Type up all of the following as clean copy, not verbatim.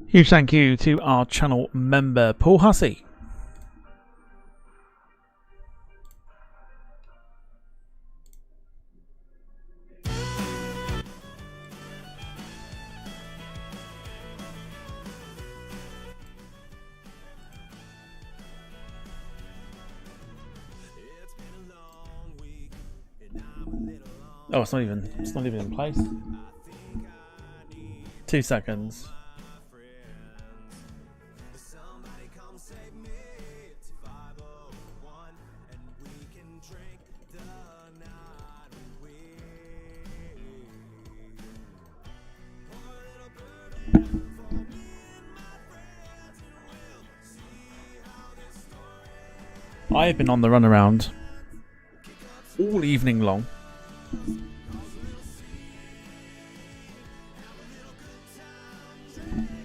Huge thank you to our channel member, Paul Hussey. Oh, it's not even in place. 2 seconds. I have been on the runaround all evening long.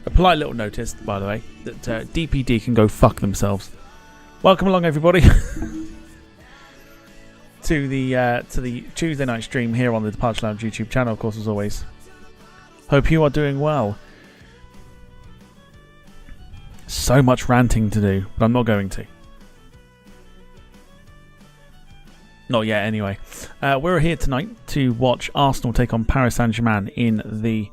A polite little notice, by the way, that DPD can go fuck themselves. Welcome along, everybody, to the Tuesday night stream here on the Departure Lounge YouTube channel. Of course, as always, hope you are doing well. So much ranting to do, but I'm not going to. Not yet, anyway. We're here tonight to watch Arsenal take on Paris Saint Germain in the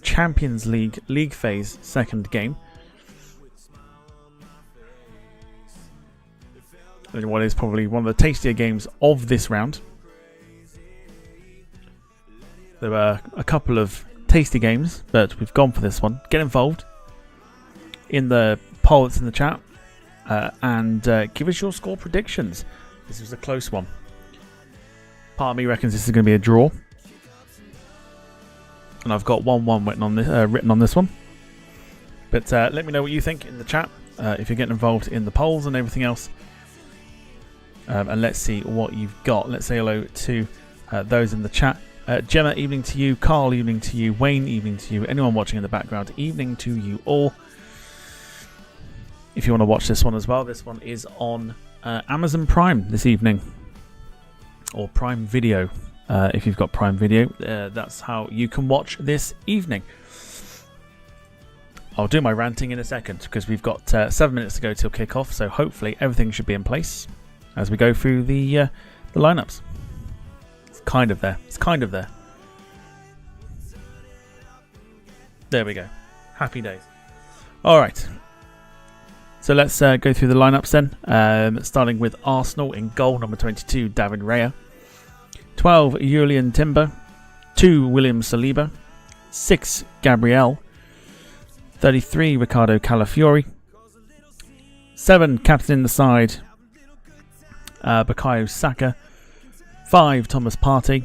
Champions League phase second game. What is probably one of the tastier games of this round. There were a couple of tasty games, but we've gone for this one. Get involved in the poll that's in the chat and give us your score predictions. This was a close one. Part of me reckons this is going to be a draw. And I've got 1-1 written on this one. But let me know what you think in the chat. If you're getting involved in the polls and everything else. And let's see what you've got. Let's say hello to those in the chat. Gemma, evening to you. Carl, evening to you. Wayne, evening to you. Anyone watching in the background, evening to you all. If you want to watch this one as well, this one is on Amazon Prime this evening. Or Prime Video. If you've got Prime Video, that's how you can watch this evening. I'll do my ranting in a second because we've got 7 minutes to go till kick-off, so hopefully everything should be in place as we go through the lineups. It's kind of there. It's kind of there. There we go. Happy days. All right. So let's go through the lineups then. Starting with Arsenal in goal, number 22, David Raya. 12, Julian Timber. 2, William Saliba. 6, Gabriel. 33, Ricardo Calafiori. 7, captain in the side, Bukayo Saka. 5, Thomas Partey.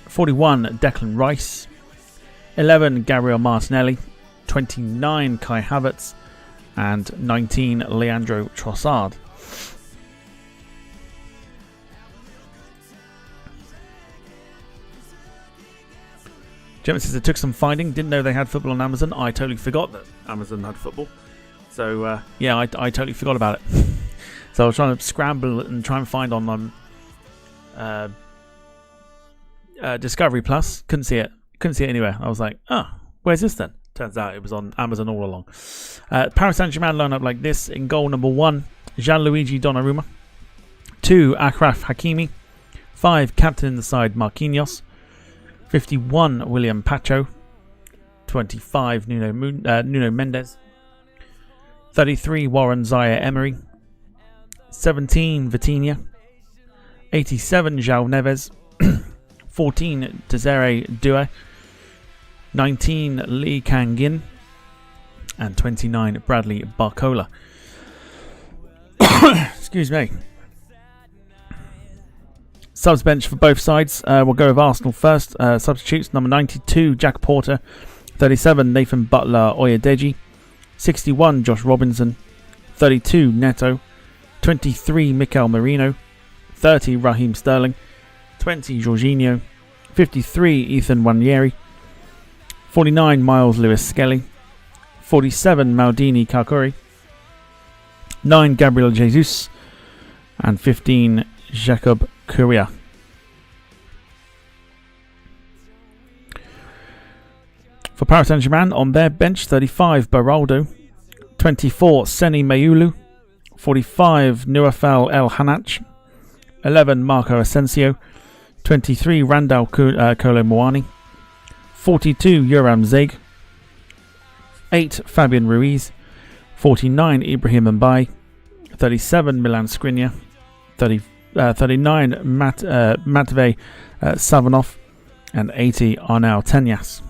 41, Declan Rice. 11, Gabriel Martinelli. 29, Kai Havertz. And 19, Leandro Trossard. Gemma says it took some finding. Didn't know they had football on Amazon. I totally forgot that Amazon had football. So, yeah, I totally forgot about it. So I was trying to scramble and try and find on Discovery Plus. Couldn't see it. Couldn't see it anywhere. I was like, oh, where's this then? Turns out it was on Amazon all along. Paris Saint Germain line up like this. In goal, number 1, Gianluigi Donnarumma. 2, Achraf Hakimi. 5, captain in the side, Marquinhos. 51, William Pacho. 25, Nuno Mendes. 33, Warren Zaire-Emery. 17, Vitinha. 87, João Neves. 14, Desiree Doué. 19, Lee Kang-in. And 29, Bradley Barcola. Excuse me. Subs bench for both sides. We'll go with Arsenal first. Substitutes, number 92, Jack Porter. 37, Nathan Butler-Oyedeji. 61, Josh Robinson. 32, Neto. 23, Mikel Merino. 30, Raheem Sterling. 20, Jorginho. 53, Ethan Nwaneri. 49, Miles Lewis-Skelly. 47, Maldini Kakuri. 9, Gabriel Jesus. And 15, Jacob Correa. For Paris Saint Germain, on their bench, 35 Beraldo, 24 Seni Mayulu, 45 Nuafel El Hanach, 11 Marco Asensio, 23 Randall Kolo Muani, 42 Yoram Zeg, 8 Fabian Ruiz, 49 Ibrahim Mbaye, 37 Milan Skriniar, 39 Matvey Savanov, and 80 Arnau Tenyas.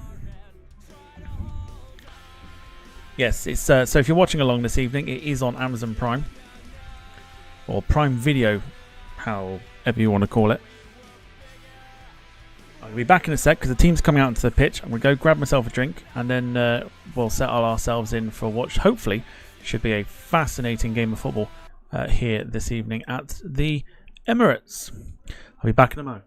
Yes, it's so if you're watching along this evening, it is on Amazon Prime or Prime Video, however you want to call it. I'll be back in a sec because the team's coming out into the pitch. I'm going to go grab myself a drink and then we'll settle ourselves in for what hopefully should be a fascinating game of football here this evening at the Emirates. I'll be back in a moment.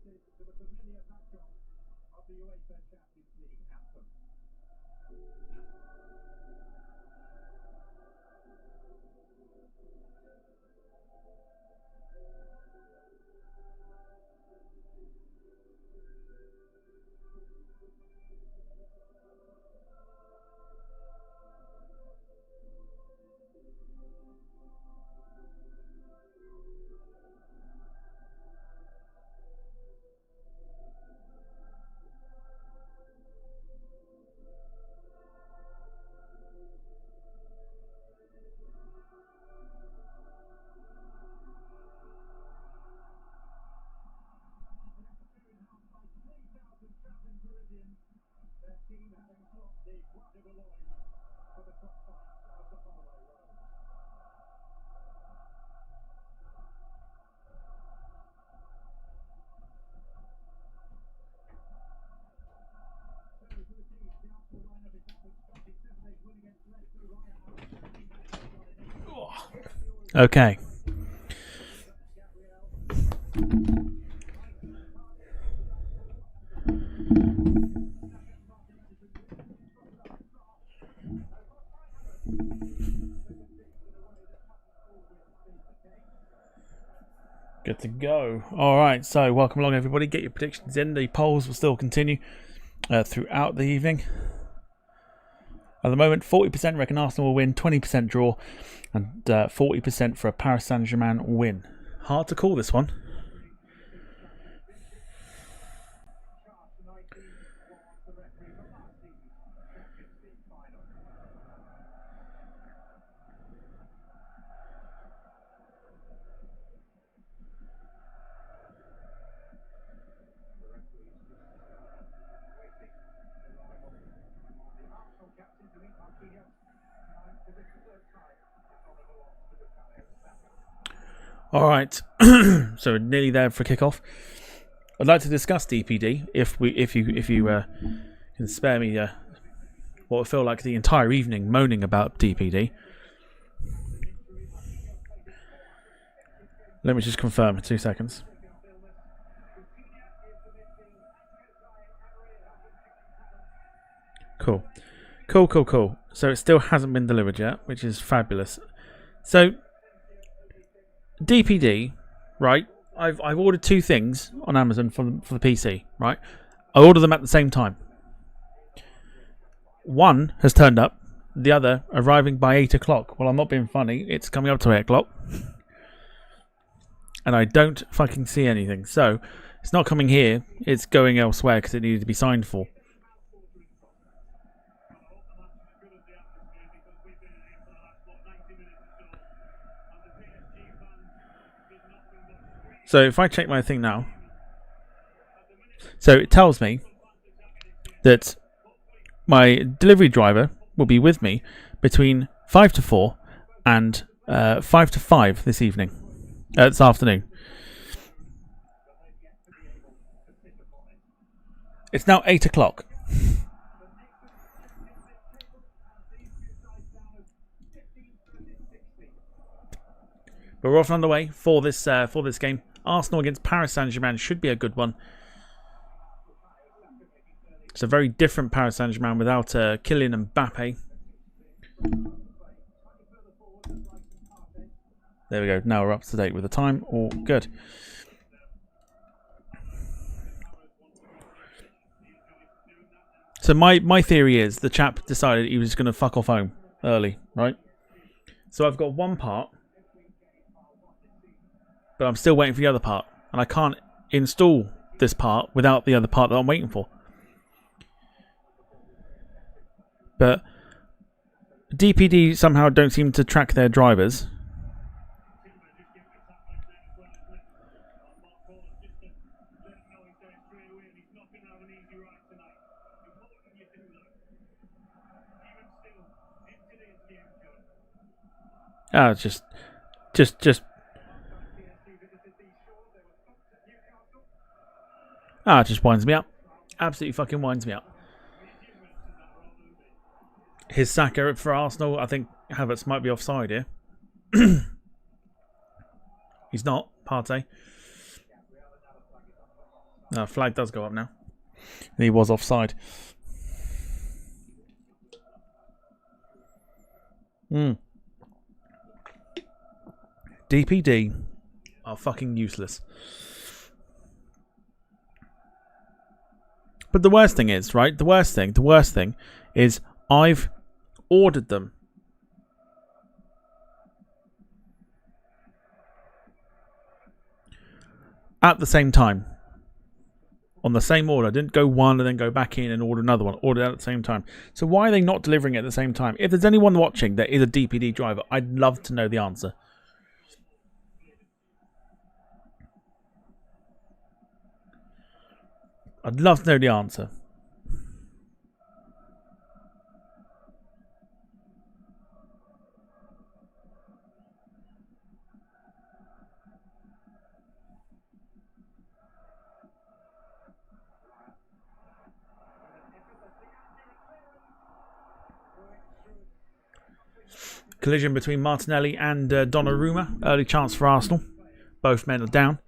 To the familiar backdrop of the UEFA Champions League anthem. Their team having clocked the Watchalong for the top part of the Holloway Road. So to the team, the Arsenal lineup is up with Scotty 7-8 win against Leicester. Okay. Good to go. All right, so welcome along, everybody. Get your predictions in. The polls will still continue throughout the evening. At the moment, 40% reckon Arsenal will win, 20% draw, and 40% for a Paris Saint Germain win. Hard to call this one. All right, so nearly there for kickoff. I'd like to discuss DPD if you can spare me what will feel like the entire evening moaning about DPD. Let me just confirm. 2 seconds. Cool. So it still hasn't been delivered yet, which is fabulous. So DPD, right? I've ordered 2 things on Amazon for the PC, right? I ordered them at the same time. One has turned up, the other arriving by 8 o'clock. Well, I'm not being funny. It's coming up to 8 o'clock. And I don't fucking see anything. So, it's not coming here. It's going elsewhere because it needed to be signed for. So if I check my thing now, so it tells me that my delivery driver will be with me between 5 to 4 and 5 to 5 this afternoon. It's now 8 o'clock. But we're off and underway for this game. Arsenal against Paris Saint Germain should be a good one. It's a very different Paris Saint Germain without Kylian Mbappe. There we go. Now we're up to date with the time. All good. So my theory is the chap decided he was just going to fuck off home early, right? So I've got one part, but I'm still waiting for the other part, and I can't install this part without the other part that I'm waiting for. But DPD somehow don't seem to track their drivers. Ah, just. Ah, it just winds me up. Absolutely fucking winds me up. His Saka for Arsenal, I think Havertz might be offside here. He's not, Partey. No, flag does go up now. He was offside. DPD are fucking useless. But the worst thing is, right? The worst thing is I've ordered them. At the same time. On the same order. I didn't go one and then go back in and order another one. Order at the same time. So why are they not delivering it at the same time? If there's anyone watching that is a DPD driver, I'd love to know the answer. I'd love to know the answer. Collision between Martinelli and Donnarumma. Early chance for Arsenal. Both men are down.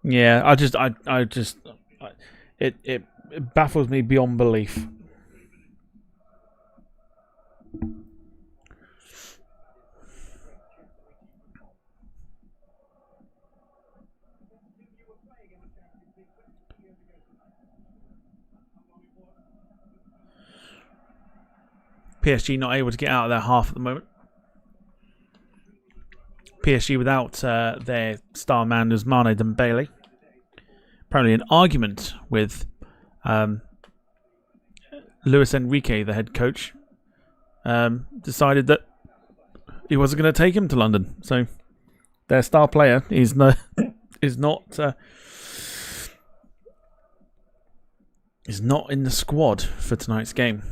Yeah, it baffles me beyond belief. PSG not able to get out of their half at the moment. PSG without their star man Ousmane Dembele. Apparently an argument with Luis Enrique, the head coach, decided that he wasn't going to take him to London. So their star player is not in the squad for tonight's game.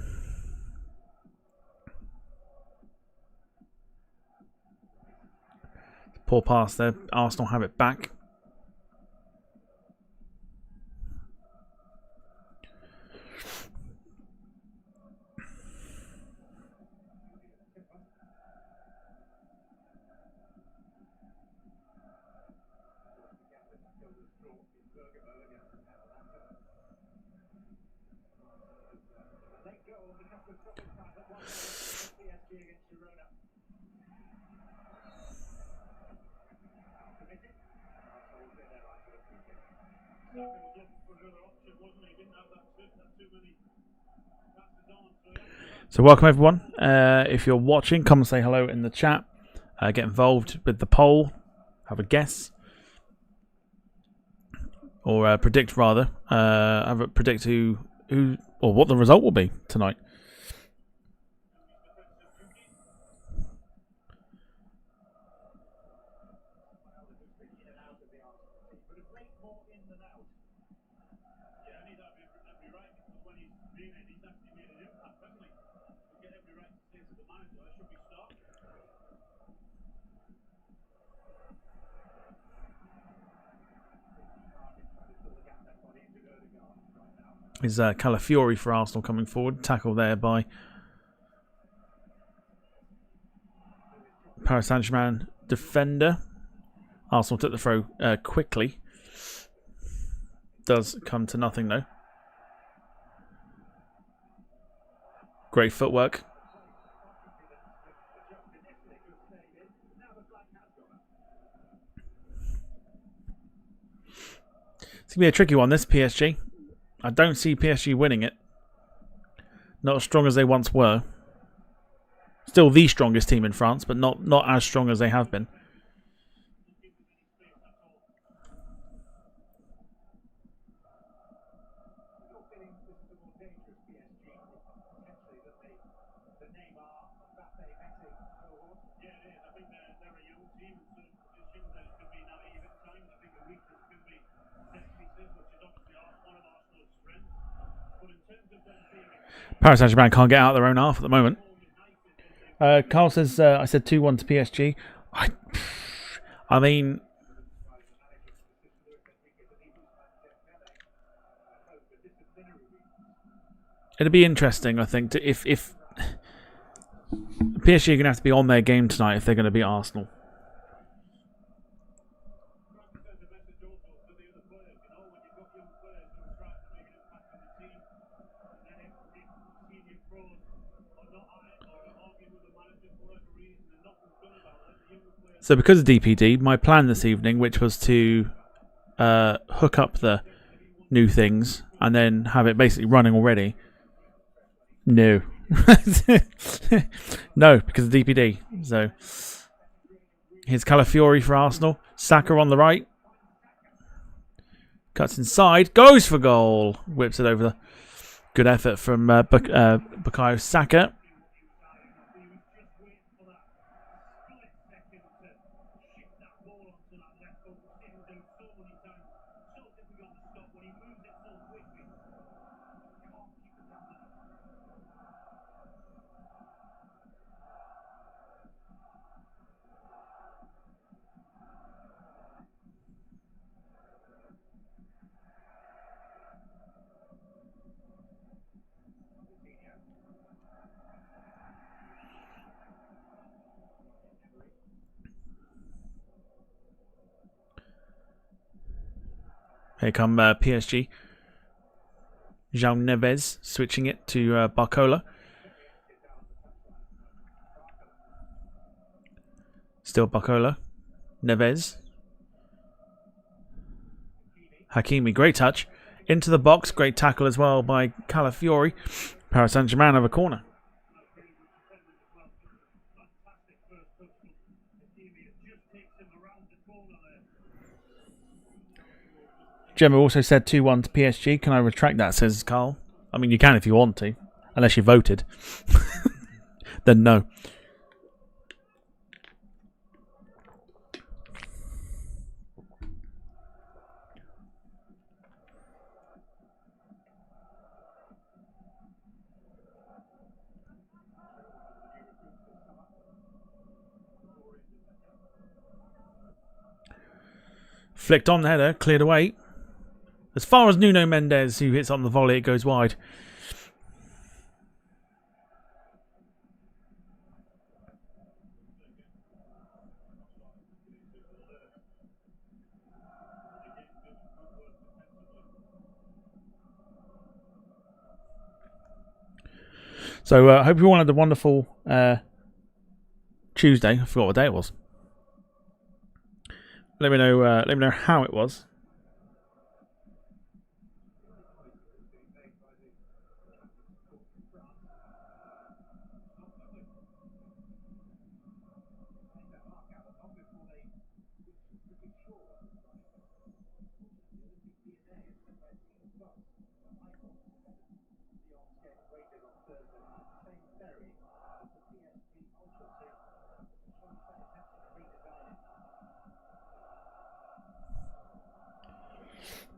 Poor pass there. Arsenal have it back. against Girona. Committed. So we'll say they're right for the free kick. Saka was looking for another option, wasn't he? Didn't have that too many passes on. So welcome everyone. If you're watching, come and say hello in the chat. Get involved with the poll. Have a guess. Or predict rather. Predict who or what the result will be tonight. Is Calafiori for Arsenal coming forward. Tackle there by Paris Saint Germain defender. Arsenal took the throw quickly. Does come to nothing though. Great footwork. It's going to be a tricky one, this PSG. I don't see PSG winning it. Not as strong as they once were. Still the strongest team in France, but not as strong as they have been. Paris Saint Germain can't get out of their own half at the moment. Carl says, I said 2-1 to PSG. I mean, it'll be interesting, I think, if PSG are going to have to be on their game tonight if they're going to beat Arsenal. So because of DPD, my plan this evening, which was to hook up the new things and then have it basically running already. No. No, because of DPD. So here's Calafiori for Arsenal. Saka on the right. Cuts inside. Goes for goal. Whips it over. Good effort from Bukayo Saka. Here come PSG. João Neves switching it to Barcola. Still Barcola. Neves. Hakimi, great touch. Into the box, great tackle as well by Calafiori. Paris Saint Germain have a corner. Gemma also said 2-1 to PSG. Can I retract that, says Carl? I mean, you can if you want to. Unless you voted. Then no. Flicked on the header, cleared away. As far as Nuno Mendes, who hits on the volley, it goes wide. So I hope everyone had a wonderful Tuesday. I forgot what day it was. Let me know. Let me know how it was.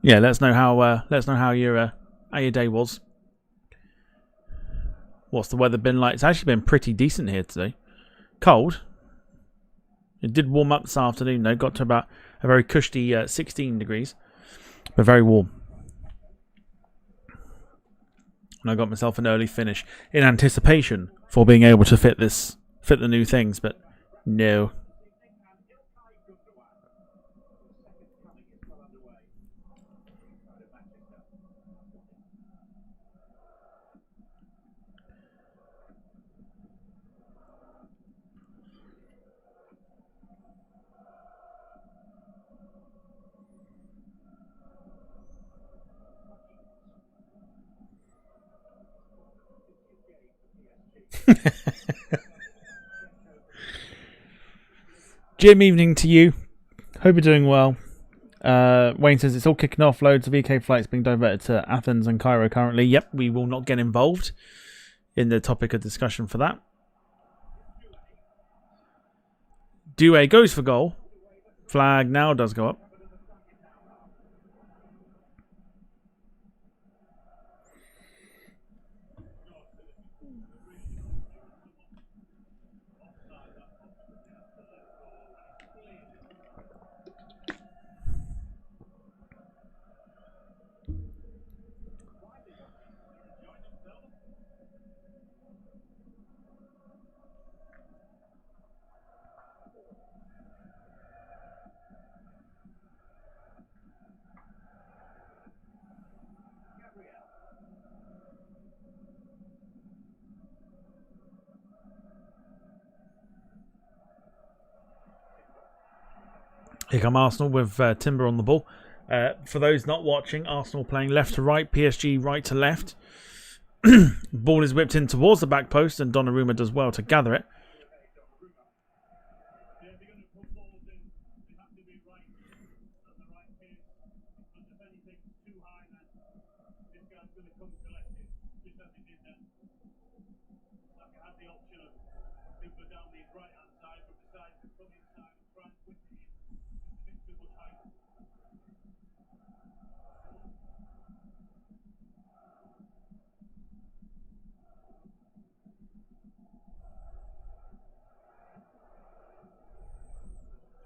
Yeah, let us know how your day was. What's the weather been like? It's actually been pretty decent here today. Cold. It did warm up this afternoon though. Got to about a very cushy 16 degrees, but very warm. And I got myself an early finish in anticipation for being able to fit the new things, but no. Jim, evening to you. Hope you're doing well. Wayne says it's all kicking off. Loads of EK flights being diverted to Athens and Cairo currently. Yep, we will not get involved in the topic of discussion for that. Due goes for goal. Flag now does go up. Here come Arsenal with Timber on the ball. For those not watching, Arsenal playing left to right, PSG right to left. Ball is whipped in towards the back post, and Donnarumma does well to gather it.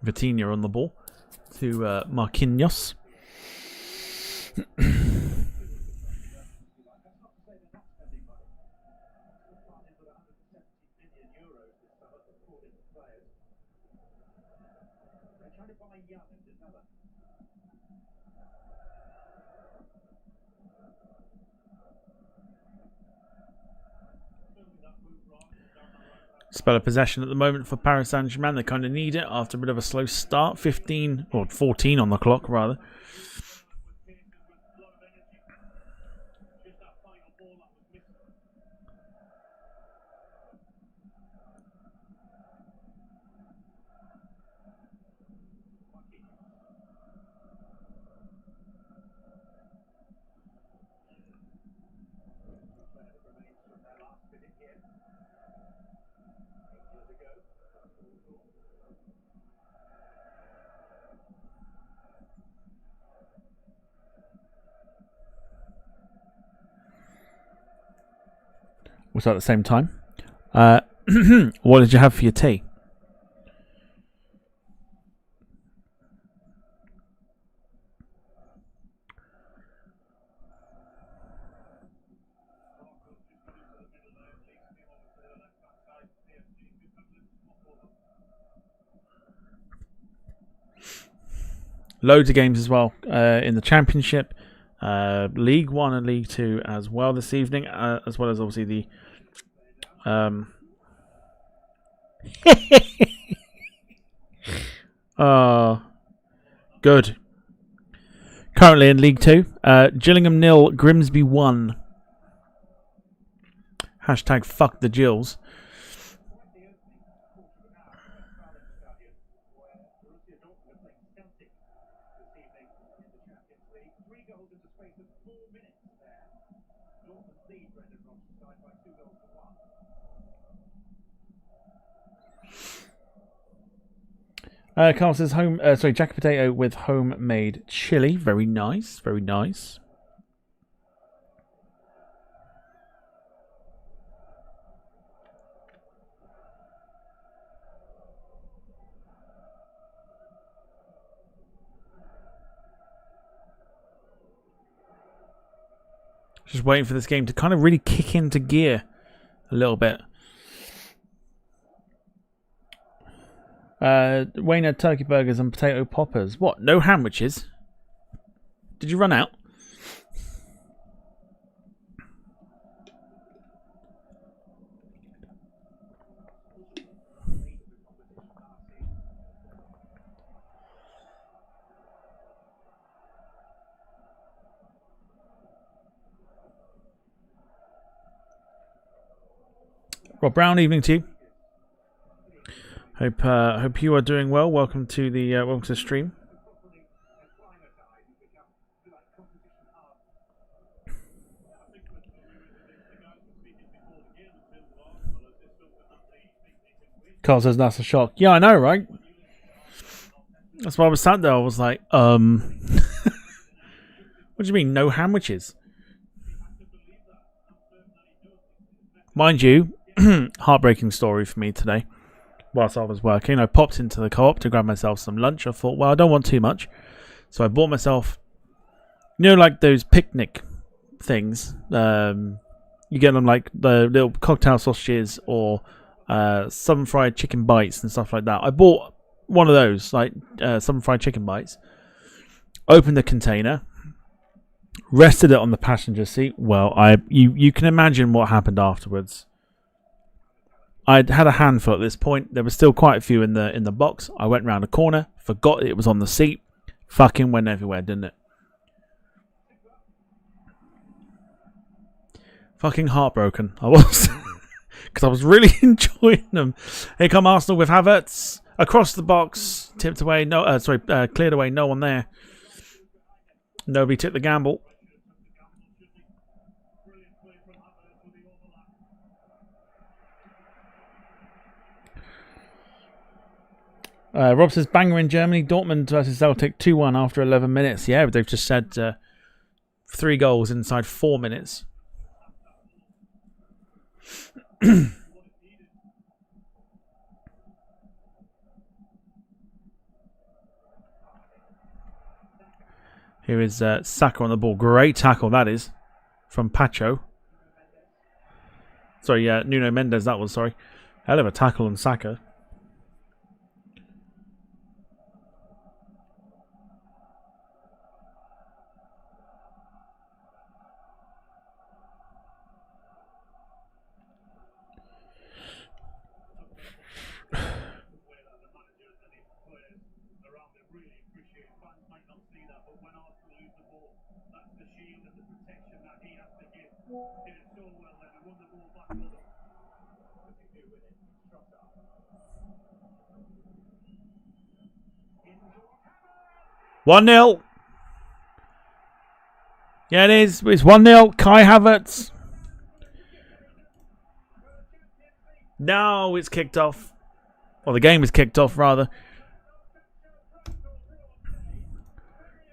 Vitinha on the ball to Marquinhos. Spell of possession at the moment for Paris Saint Germain. They kind of need it after a bit of a slow start. 15 or 14 on the clock, rather. Also at the same time, what did you have for your tea? Loads of games as well in the Championship, League 1 and League 2 as well this evening, as well as obviously the Good. Currently in League 2. Gillingham 0, Grimsby 1. Hashtag fuck the Gills. Carl says jacket potato with homemade chili. Very nice, very nice. Just waiting for this game to kind of really kick into gear a little bit. Wayne had turkey burgers and potato poppers. What? No sandwiches? Did you run out? Rob Brown, evening to you. Hope you are doing well. Welcome to the stream. Carl says that's a shock. Yeah, I know, right? That's why I was sat there. I was like, what do you mean, no sandwiches? Mind you, heartbreaking story for me today. Whilst I was working, I popped into the co-op to grab myself some lunch. I thought, well, I don't want too much. So I bought myself, like those picnic things. You get them like the little cocktail sausages or some fried chicken bites and stuff like that. I bought one of those, like some fried chicken bites. Opened the container. Rested it on the passenger seat. Well, you can imagine what happened afterwards. I'd had a handful at this point. There was still quite a few in the box. I went round a corner, forgot it was on the seat. Fucking went everywhere, didn't it? Fucking heartbroken. I was. Because I was really enjoying them. Here come Arsenal with Havertz. Across the box. Tipped away. Cleared away. No one there. Nobody took the gamble. Rob says, banger in Germany. Dortmund versus Celtic 2-1 after 11 minutes. Yeah, but they've just said 3 goals inside 4 minutes. Here is Saka on the ball. Great tackle, that is. From Pacho. Sorry, Nuno Mendes, that was, sorry. Hell of a tackle on Saka. One 0. Yeah, it is. It's 1-0. Kai Havertz. Now it's kicked off. Well, the game is kicked off, rather.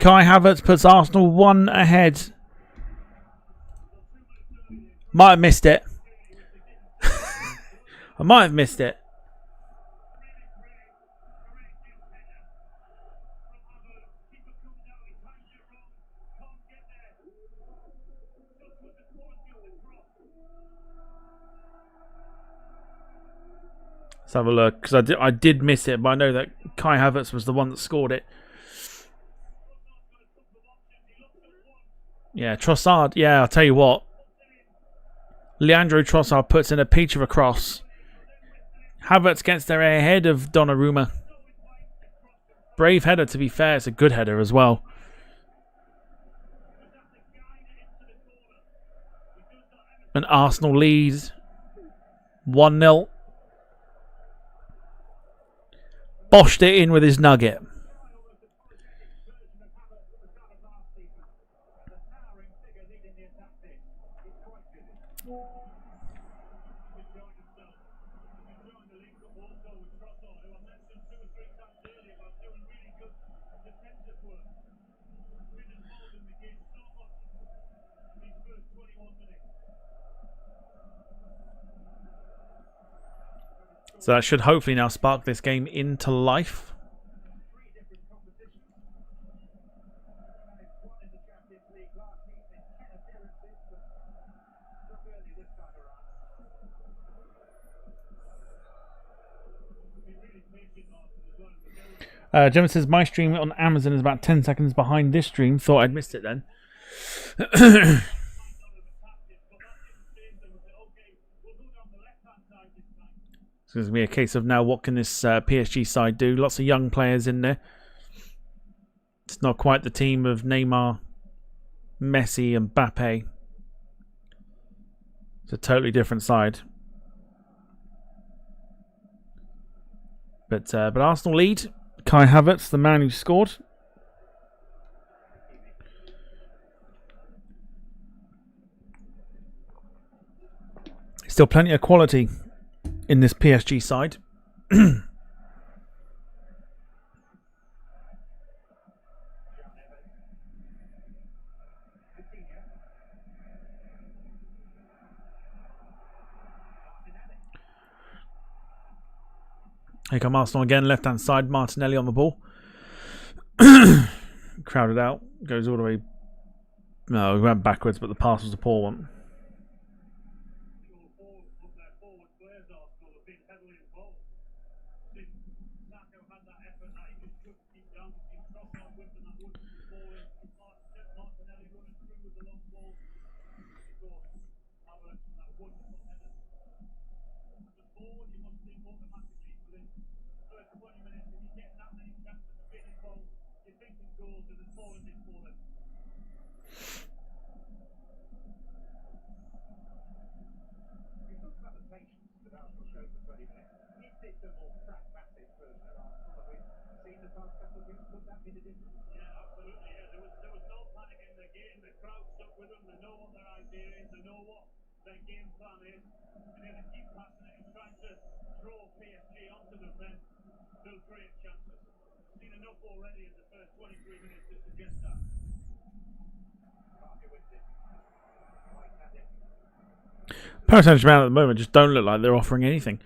Kai Havertz puts Arsenal 1 ahead. Might have missed it. I might have missed it. Let's have a look, because I did miss it, but I know that Kai Havertz was the one that scored it. Yeah, Trossard. Yeah, I'll tell you what. Leandro Trossard puts in a peach of a cross. Havertz gets there ahead of Donnarumma. Brave header, to be fair. It's a good header as well. And Arsenal lead 1-0. Boshed it in with his nugget. So that should hopefully now spark this game into life. Gemma says, my stream on Amazon is about 10 seconds behind this stream. Thought I'd missed it then. It's going to be a case of now, what can this PSG side do? Lots of young players in there. It's not quite the team of Neymar, Messi and Mbappe. It's a totally different side. But Arsenal lead. Kai Havertz, the man who scored. Still plenty of quality in this PSG side. Here come Arsenal again, left hand side, Martinelli on the ball. Crowded out, goes all the way. No, he went backwards, but the pass was a poor one. Paris Saint Germain at the moment just don't look like they're offering anything.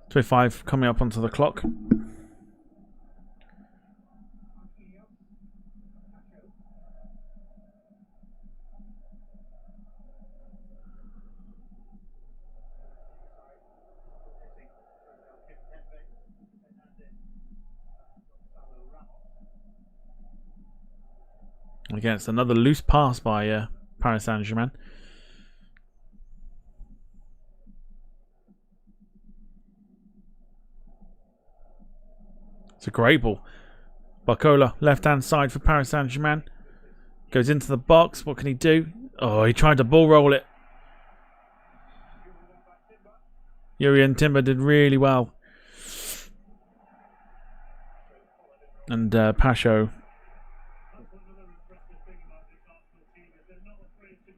.5 coming up onto the clock. Again, it's another loose pass by Paris Saint Germain. It's a great ball. Barcola, left-hand side for Paris Saint Germain. Goes into the box. What can he do? Oh, he tried to ball roll it. Yuri Timber did really well. And Pacho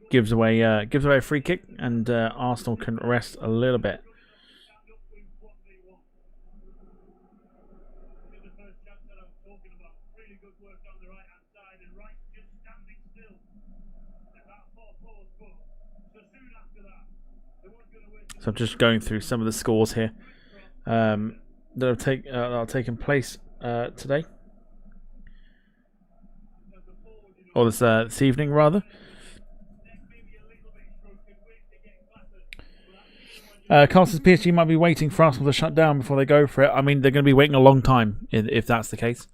gives away a free kick, and Arsenal can rest a little bit. So soon after that, they weren't going to wait. So I'm just going through some of the scores here that are taking place today, or this evening rather. Carlton's PSG might be waiting for Arsenal to shut down before they go for it. I mean, they're going to be waiting a long time if that's the case.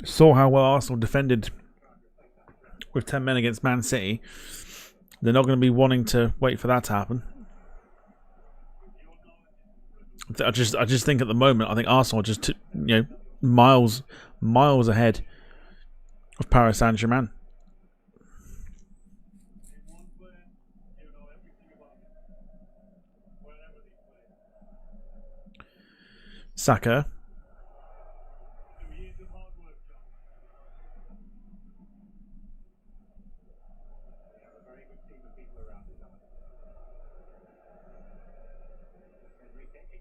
Saw how well Arsenal defended with 10 men against Man City. They're not going to be wanting to wait for that to happen. I just think at the moment, I think Arsenal are just miles ahead of Paris Saint Germain. Saka.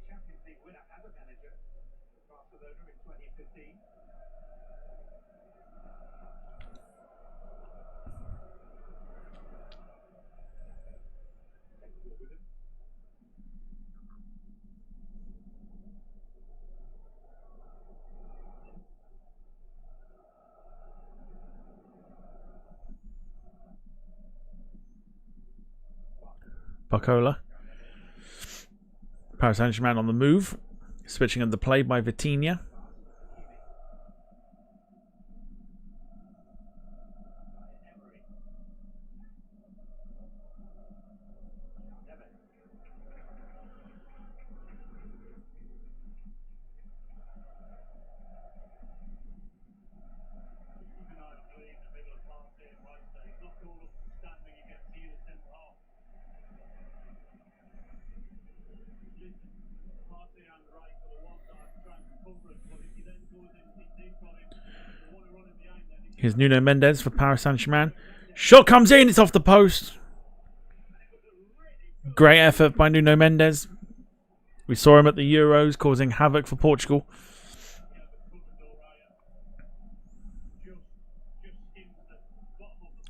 Champions League winner as a manager, Barcelona in 2015. Barcola. Paris Saint Germain on the move. Switching of the play by Vitinha. Here's Nuno Mendes for Paris Saint Germain. Shot comes in, it's off the post. Great effort by Nuno Mendes. We saw him at the Euros causing havoc for Portugal.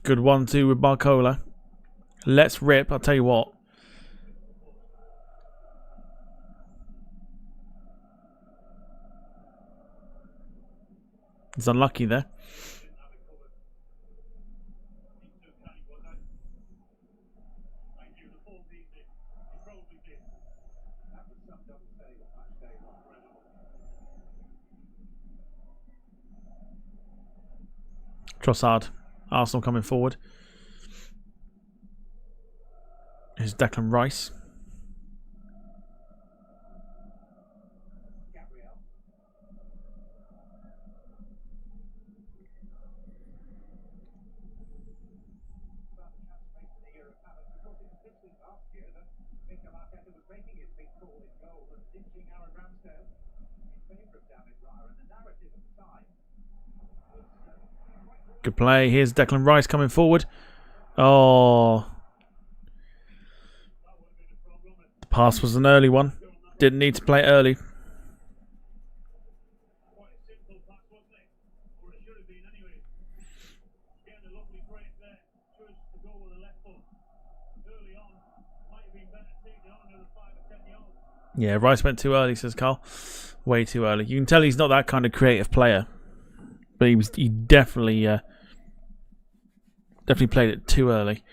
Good 1-2 with Barcola. Let's rip, I'll tell you what. He's unlucky there. Trossard. Arsenal coming forward. Here's Declan Rice. Good play. Here's Declan Rice coming forward. Oh. The pass was an early one. Didn't need to play early. Yeah, Rice went too early, says Carl. Way too early. You can tell he's not that kind of creative player. But he definitely played it too early.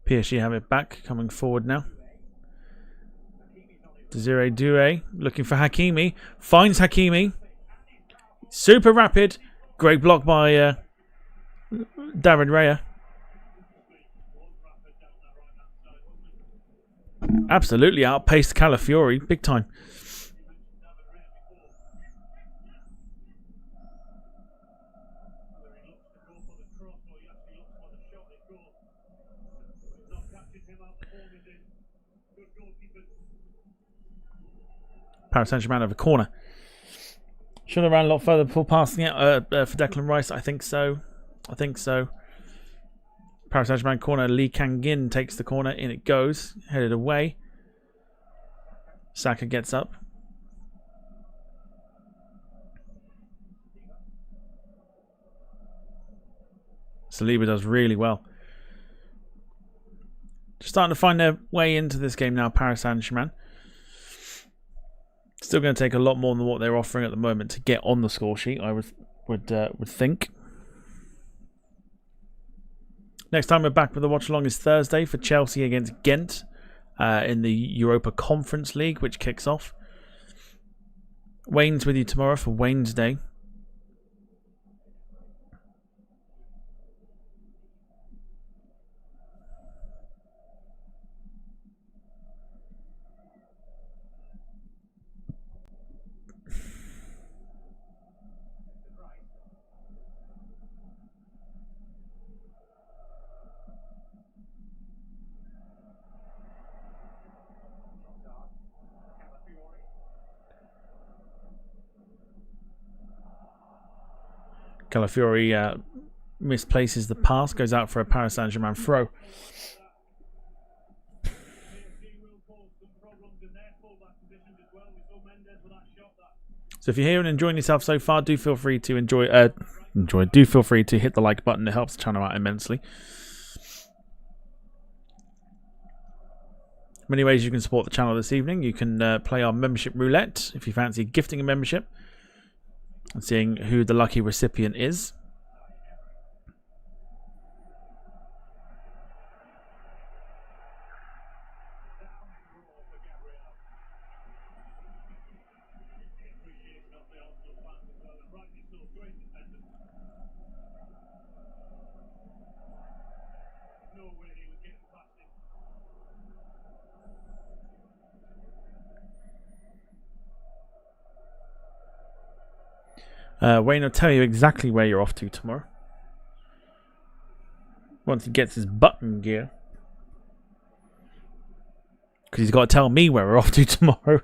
PSG have it back, coming forward now. Desiree Doué looking for Hakimi. Finds Hakimi. Super rapid. Great block by David Raya. Absolutely outpaced Calafiori. Big time. Paris Saint Germain over corner. Should have ran a lot further before passing it for Declan Rice. I think so. Paris Saint Germain corner. Lee Kang-in takes the corner. In it goes. Headed away. Saka gets up. Saliba does really well. Just starting to find their way into this game now, Paris Saint-Germain. Still going to take a lot more than what they're offering at the moment to get on the score sheet, I would think. Next time we're back with the watch-along is Thursday for Chelsea against Ghent in the Europa Conference League, which kicks off. Wayne's with you tomorrow for Wayne's Day. Calafiori misplaces the pass, goes out for a Paris Saint-Germain throw. So if you're here and enjoying yourself so far, do feel free to do feel free to hit the like button. It helps the channel out immensely. Many ways you can support the channel this evening. You can play our membership roulette if you fancy gifting a membership and seeing who the lucky recipient is. Wayne will tell you exactly where you're off to tomorrow. Once he gets his button gear. Because he's got to tell me where we're off to tomorrow.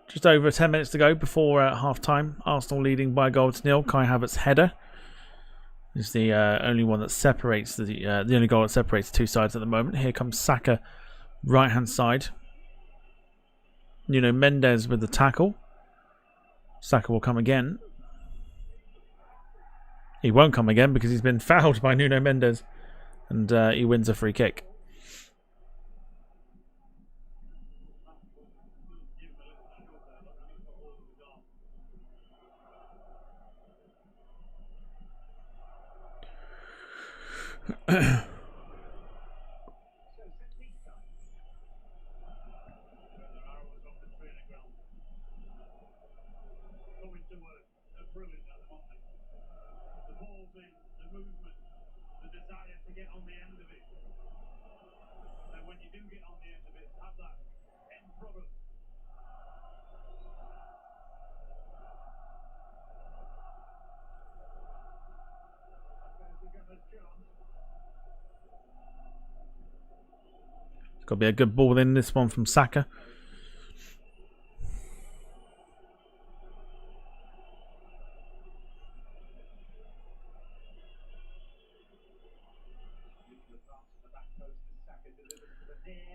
Just over 10 minutes to go before half-time. Arsenal leading by a goal to nil. Kai Havertz's header is the only one that separates the only goal that separates the two sides at the moment. Here comes Saka, right-hand side. Nuno Mendes with the tackle. Saka will come again. He won't come again because he's been fouled by Nuno Mendes, and he wins a free kick. Got to be a good ball in this one from Saka.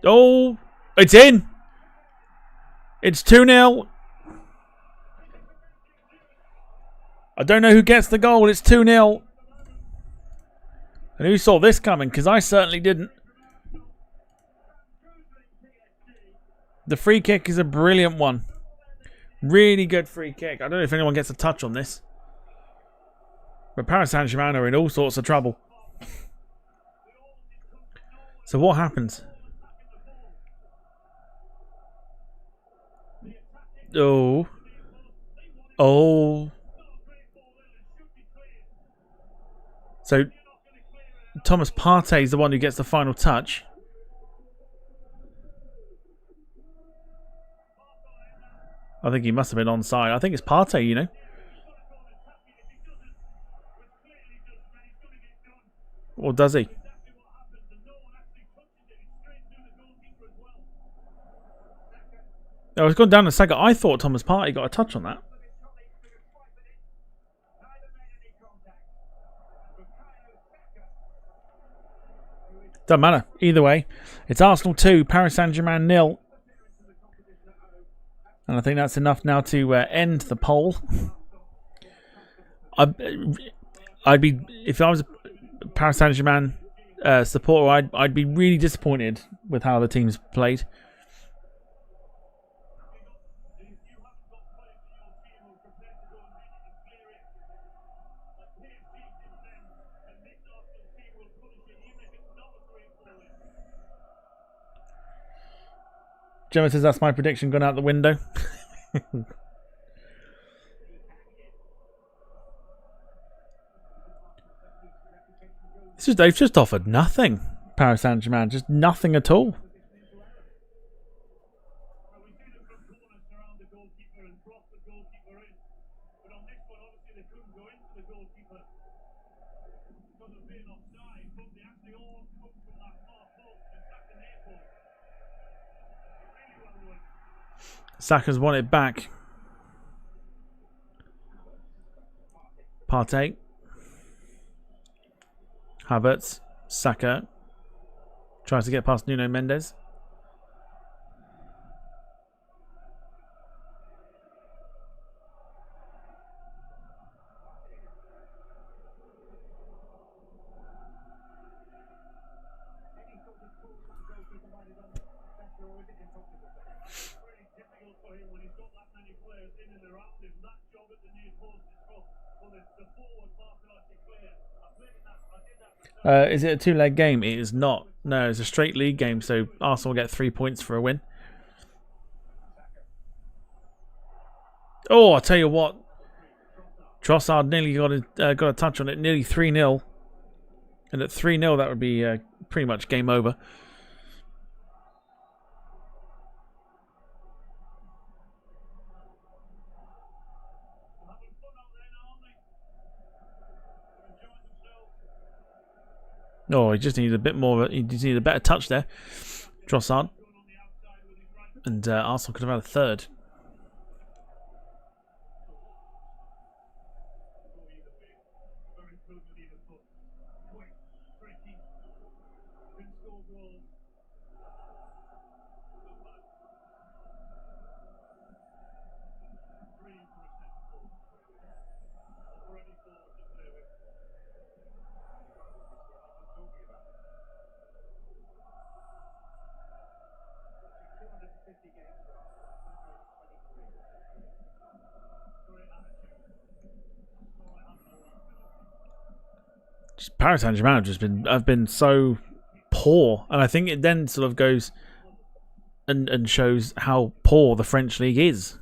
Oh, it's in. It's 2-0. I don't know who gets the goal. It's 2-0. And who saw this coming? Because I certainly didn't. The free kick is a brilliant one. Really good free kick. I don't know if anyone gets a touch on this. But Paris Saint Germain are in all sorts of trouble. So what happens? Oh. Oh. So Thomas Partey is the one who gets the final touch. I think he must have been onside. I think it's Partey, you know. Or does he? Oh, it's gone down a second. I thought Thomas Partey got a touch on that. Doesn't matter. Either way, it's Arsenal 2, Paris Saint Germain 0. And I think that's enough now to end the poll. I'd be, if I was a Paris Saint Germain supporter, I'd be really disappointed with how the teams played. Gemma says that's my prediction gone out the window. They've just offered nothing. Paris Saint Germain, just nothing at all. Saka's won it back. Partey. Havertz. Saka. Tries to get past Nuno Mendes. Is it a two-leg game? It is not. No, it's a straight league game, so Arsenal will get 3 points for a win. Oh, I'll tell you what. Trossard nearly got a touch on it, nearly 3-0. And at 3-0, that would be pretty much game over. Oh, he just needs a bit more. He just needs a better touch there, Trossard. And Arsenal could have had a third. Paris Saint Germain have been so poor, and I think it then sort of goes and shows how poor the French league is,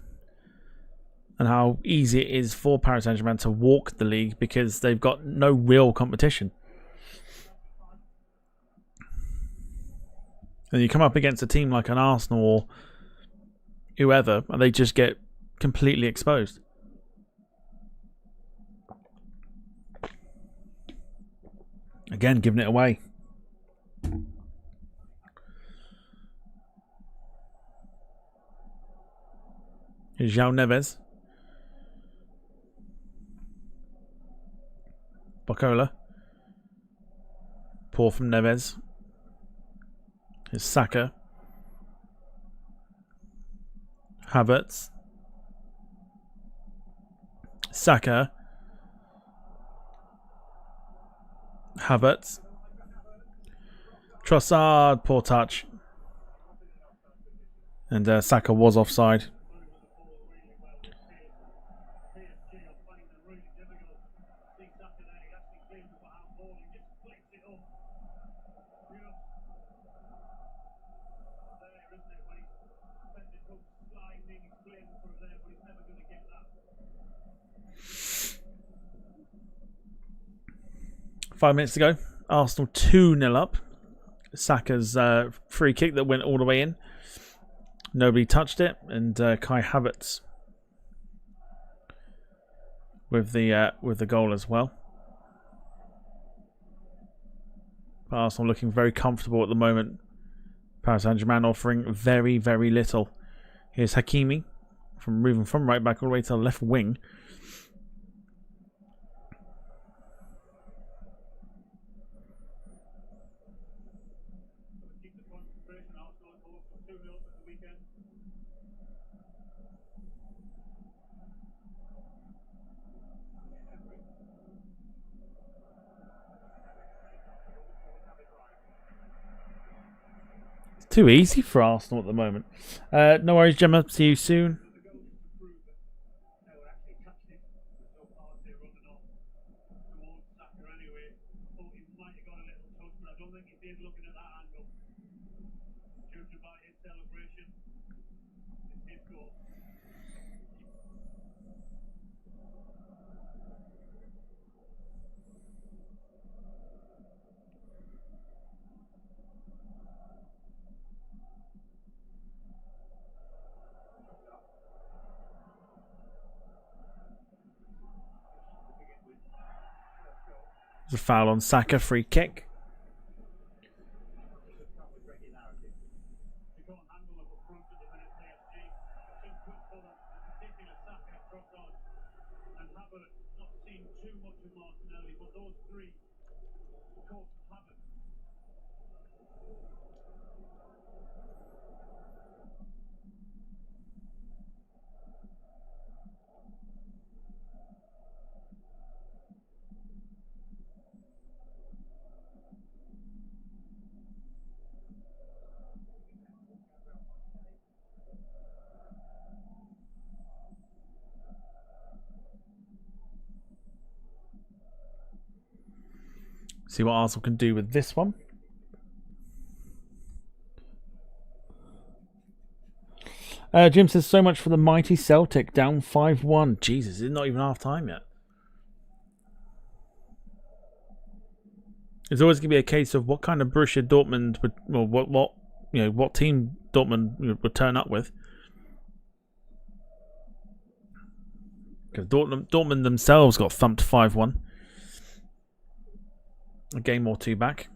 and how easy it is for Paris Saint Germain to walk the league because they've got no real competition. And you come up against a team like an Arsenal or whoever, and they just get completely exposed. Again, giving it away. Here's João Neves. Barcola. Poor from Neves. Here's Saka. Havertz. Saka. Havertz. Trossard, poor touch. And Saka was offside. Five minutes to go. Arsenal 2-0 up. Saka's free kick that went all the way in. Nobody touched it. And Kai Havertz with the goal as well. But Arsenal looking very comfortable at the moment. Paris Saint Germain offering very, very little. Here's Hakimi moving from right back all the way to the left wing. Too easy for Arsenal at the moment. No worries, Gemma. See you soon. There's a foul on Saka, free kick. See what Arsenal can do with this one. Jim says, so much for the mighty Celtic, down 5-1. Jesus, it's not even half time yet. It's always going to be a case of what kind of Borussia Dortmund would, or what team Dortmund would turn up with. Because Dortmund themselves got thumped 5-1. A game or two back.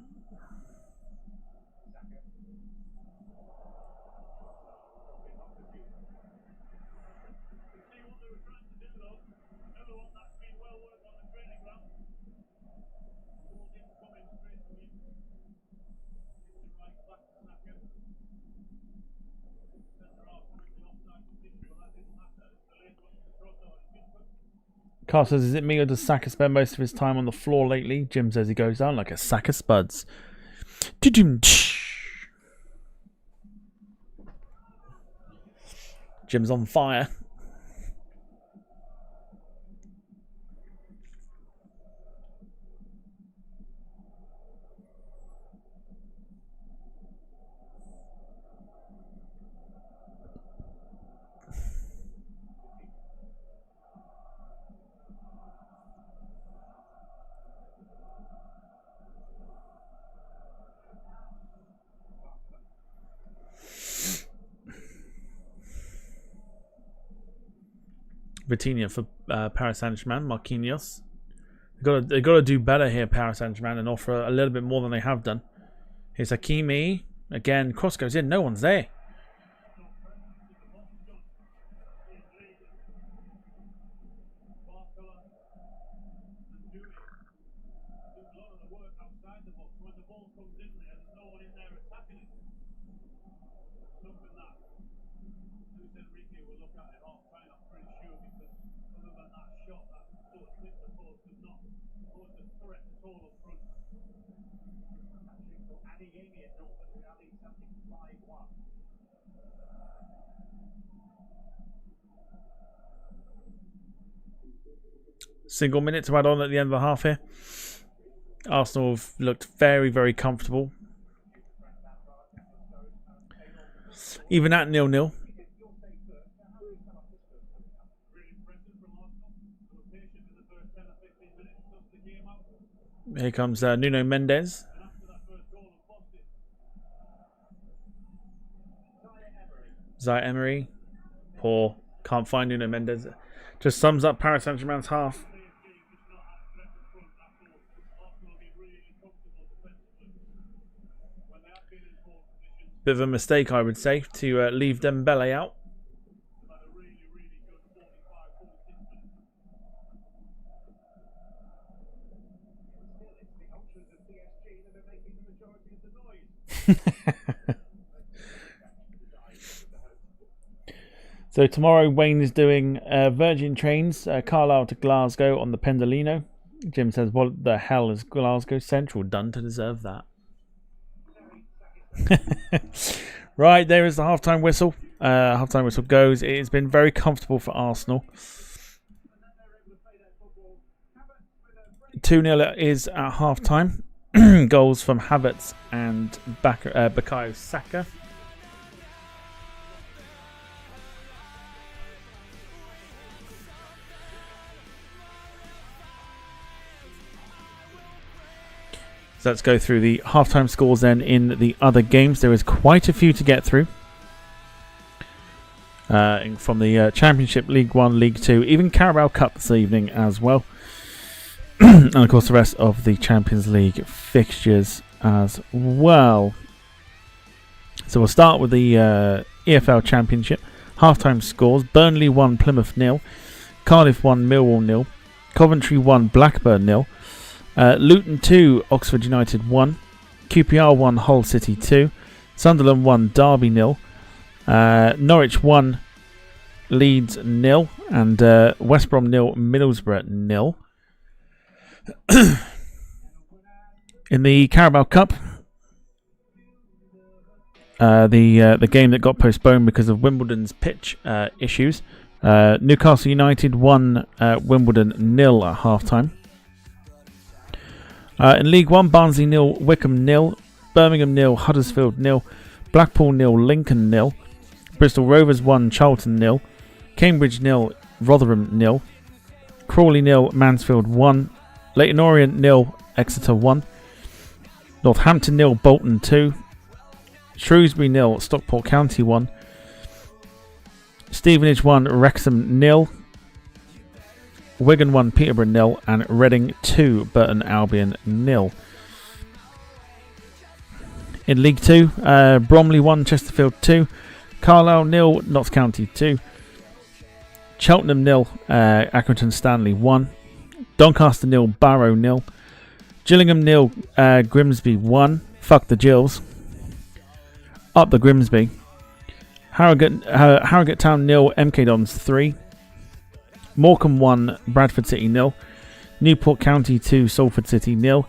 Carl says, is it me or does Saka spend most of his time on the floor lately? Jim says he goes down like a sack of spuds. Jim's on fire. Vitinha for Paris Saint Germain, Marquinhos. They've got to do better here, Paris Saint Germain, and offer a little bit more than they have done. Here's Hakimi. Again, cross goes in, no one's there. Single minute to add on at the end of the half here. Arsenal have looked very, very comfortable. Even at 0-0. Here comes Nuno Mendes. Zaire Emery. Poor. Can't find Nuno Mendes. Just sums up Paris Saint Germain's half. Bit of a mistake, I would say, to leave Dembele out. So tomorrow Wayne is doing Virgin Trains, Carlisle to Glasgow on the Pendolino. Jim says, what the hell has Glasgow Central done to deserve that? Right, there is the halftime whistle. Halftime whistle goes. It has been very comfortable for Arsenal. 2-0 is at halftime. Goals from Havertz and Bukayo Saka. So let's go through the halftime scores then in the other games. There is quite a few to get through. From the Championship, League 1, League 2, even Carabao Cup this evening as well. And of course the rest of the Champions League fixtures as well. So we'll start with the EFL Championship. Halftime scores: Burnley 1, Plymouth 0, Cardiff 1, Millwall 0, Coventry 1, Blackburn 0, Luton 2, Oxford United 1, QPR 1, Hull City 2, Sunderland 1, Derby 0, Norwich 1, Leeds 0, and West Brom 0, Middlesbrough 0. In the Carabao Cup, the game that got postponed because of Wimbledon's pitch issues, Newcastle United 1, Wimbledon 0 at halftime. In League 1, Barnsley 0, Wickham 0, Birmingham 0, Huddersfield 0, Blackpool 0, Lincoln 0, Bristol Rovers 1, Charlton 0, Cambridge 0, Rotherham 0, Crawley 0, Mansfield 1, Leyton Orient 0, Exeter 1, Northampton 0, Bolton 2, Shrewsbury 0, Stockport County 1, Stevenage 1, Wrexham 0, Wigan 1, Peterborough 0, and Reading 2, Burton Albion 0. In League 2, Bromley 1, Chesterfield 2, Carlisle 0, Notts County 2, Cheltenham 0, Accrington Stanley 1, Doncaster 0, Barrow 0, Gillingham 0, Grimsby 1, fuck the Gills, up the Grimsby, Harrogate Town 0, MK Dons 3, Morecambe 1, Bradford City 0, Newport County 2, Salford City 0,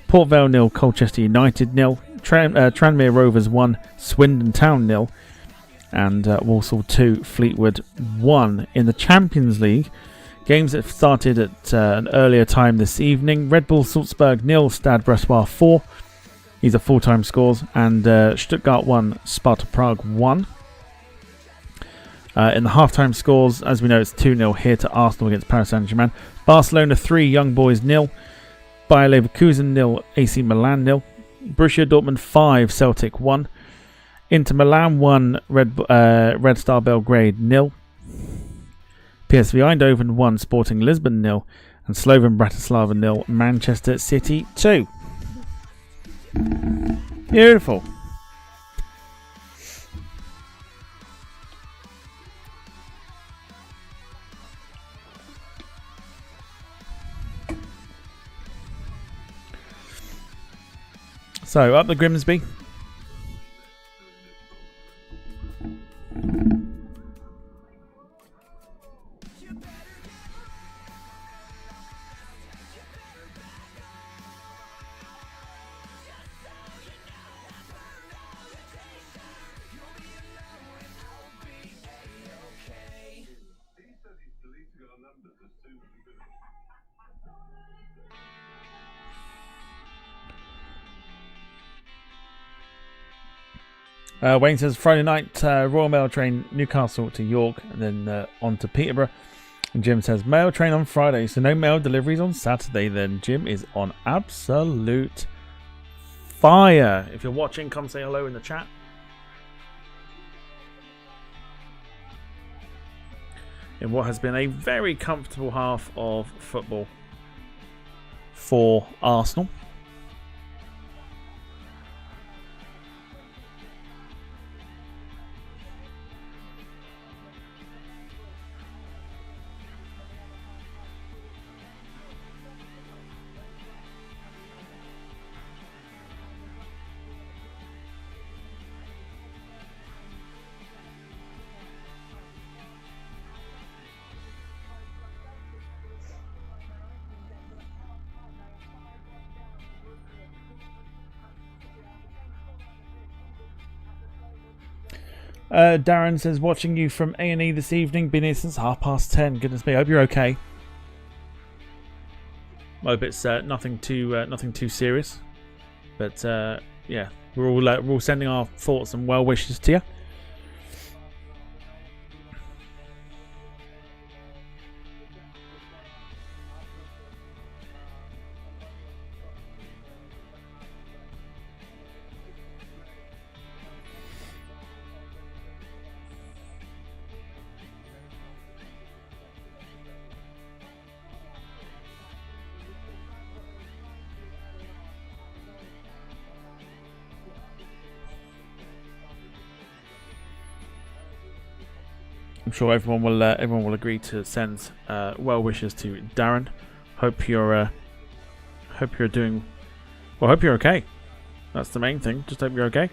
Port Vale 0, Colchester United 0, Tranmere Rovers 1, Swindon Town 0, and Walsall 2, Fleetwood 1. In the Champions League, games that started at an earlier time this evening: Red Bull Salzburg 0, Stade Bressois 4. These are full-time scores. And Stuttgart 1, Sparta Prague 1. In the halftime scores, as we know, it's 2-0 here to Arsenal against Paris Saint Germain. Barcelona 3, Young Boys 0. Bayer Leverkusen 0, AC Milan 0. Borussia Dortmund 5, Celtic 1. Inter Milan 1, Red Star Belgrade 0. PSV Eindhoven 1, Sporting Lisbon 0. And Slovan Bratislava 0, Manchester City 2. Beautiful. So, up the Grimsby. Wayne says Friday night, Royal Mail train Newcastle to York and then on to Peterborough. And Jim says mail train on Friday, so no mail deliveries on Saturday. Then Jim is on absolute fire. If you're watching, come say hello in the chat. in what has been a very comfortable half of football for Arsenal. Darren says, watching you from A&E this evening. Been here since 10:30. Goodness me, I hope you're okay. I hope it's nothing too serious. But yeah, we're all sending our thoughts and well wishes to you. I'm sure everyone will agree to send well wishes to Darren. Hope you're doing well. Hope you're okay. That's the main thing. Just hope you're okay.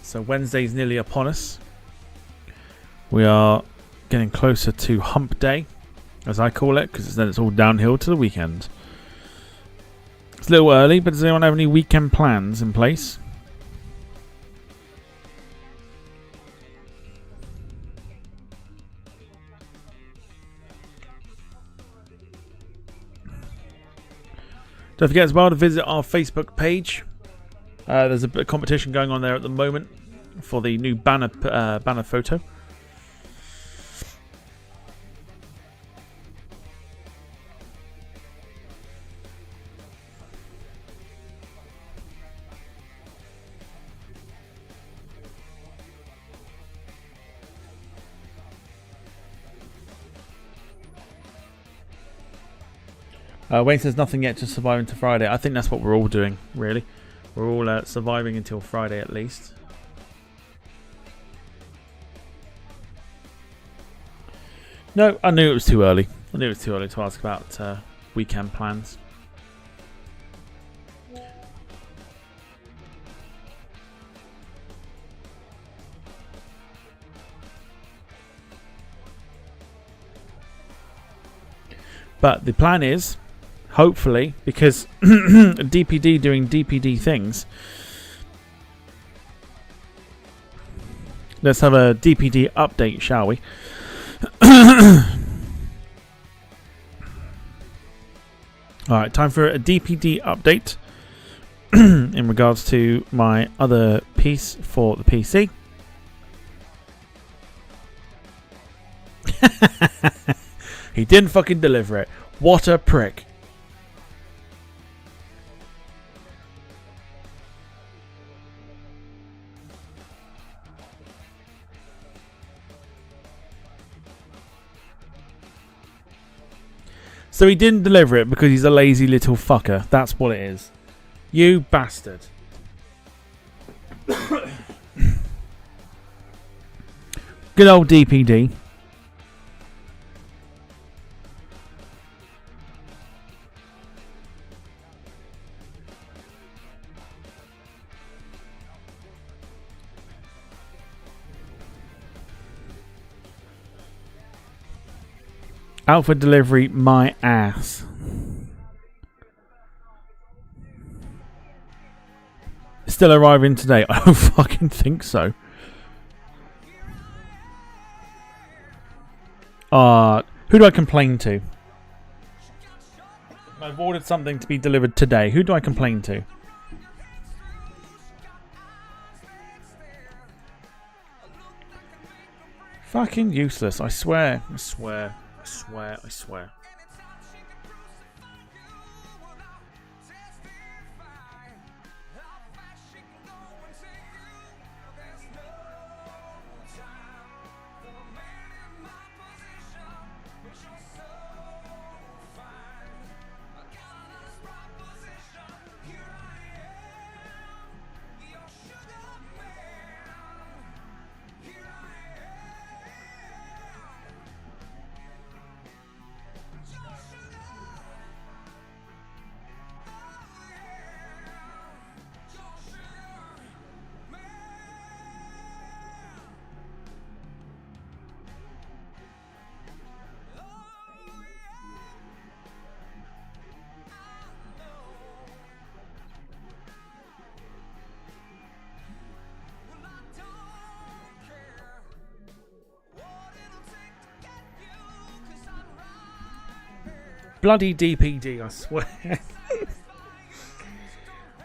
So Wednesday's nearly upon us. We are getting closer to hump day, as I call it, because then it's all downhill to the weekend. It's a little early, but does anyone have any weekend plans in place? Don't forget as well to visit our Facebook page. There's a competition going on there at the moment for the new banner photo. Wayne says nothing yet, just surviving to Friday. I think that's what we're all doing, really. We're all surviving until Friday at least. No, I knew it was too early. I knew it was too early to ask about weekend plans. But the plan is, hopefully, because DPD doing DPD things, let's have a DPD update, shall we? Alright, time for a DPD update in regards to my other piece for the PC. He didn't fucking deliver it. What a prick. So he didn't deliver it because he's a lazy little fucker. That's what it is. You bastard. Good old DPD. Out for delivery, my ass. still arriving today? I don't fucking think so. Who do I complain to? I've ordered something to be delivered today. Who do I complain to? Fucking useless. I swear. I swear. I swear. I swear. Bloody DPD, I swear.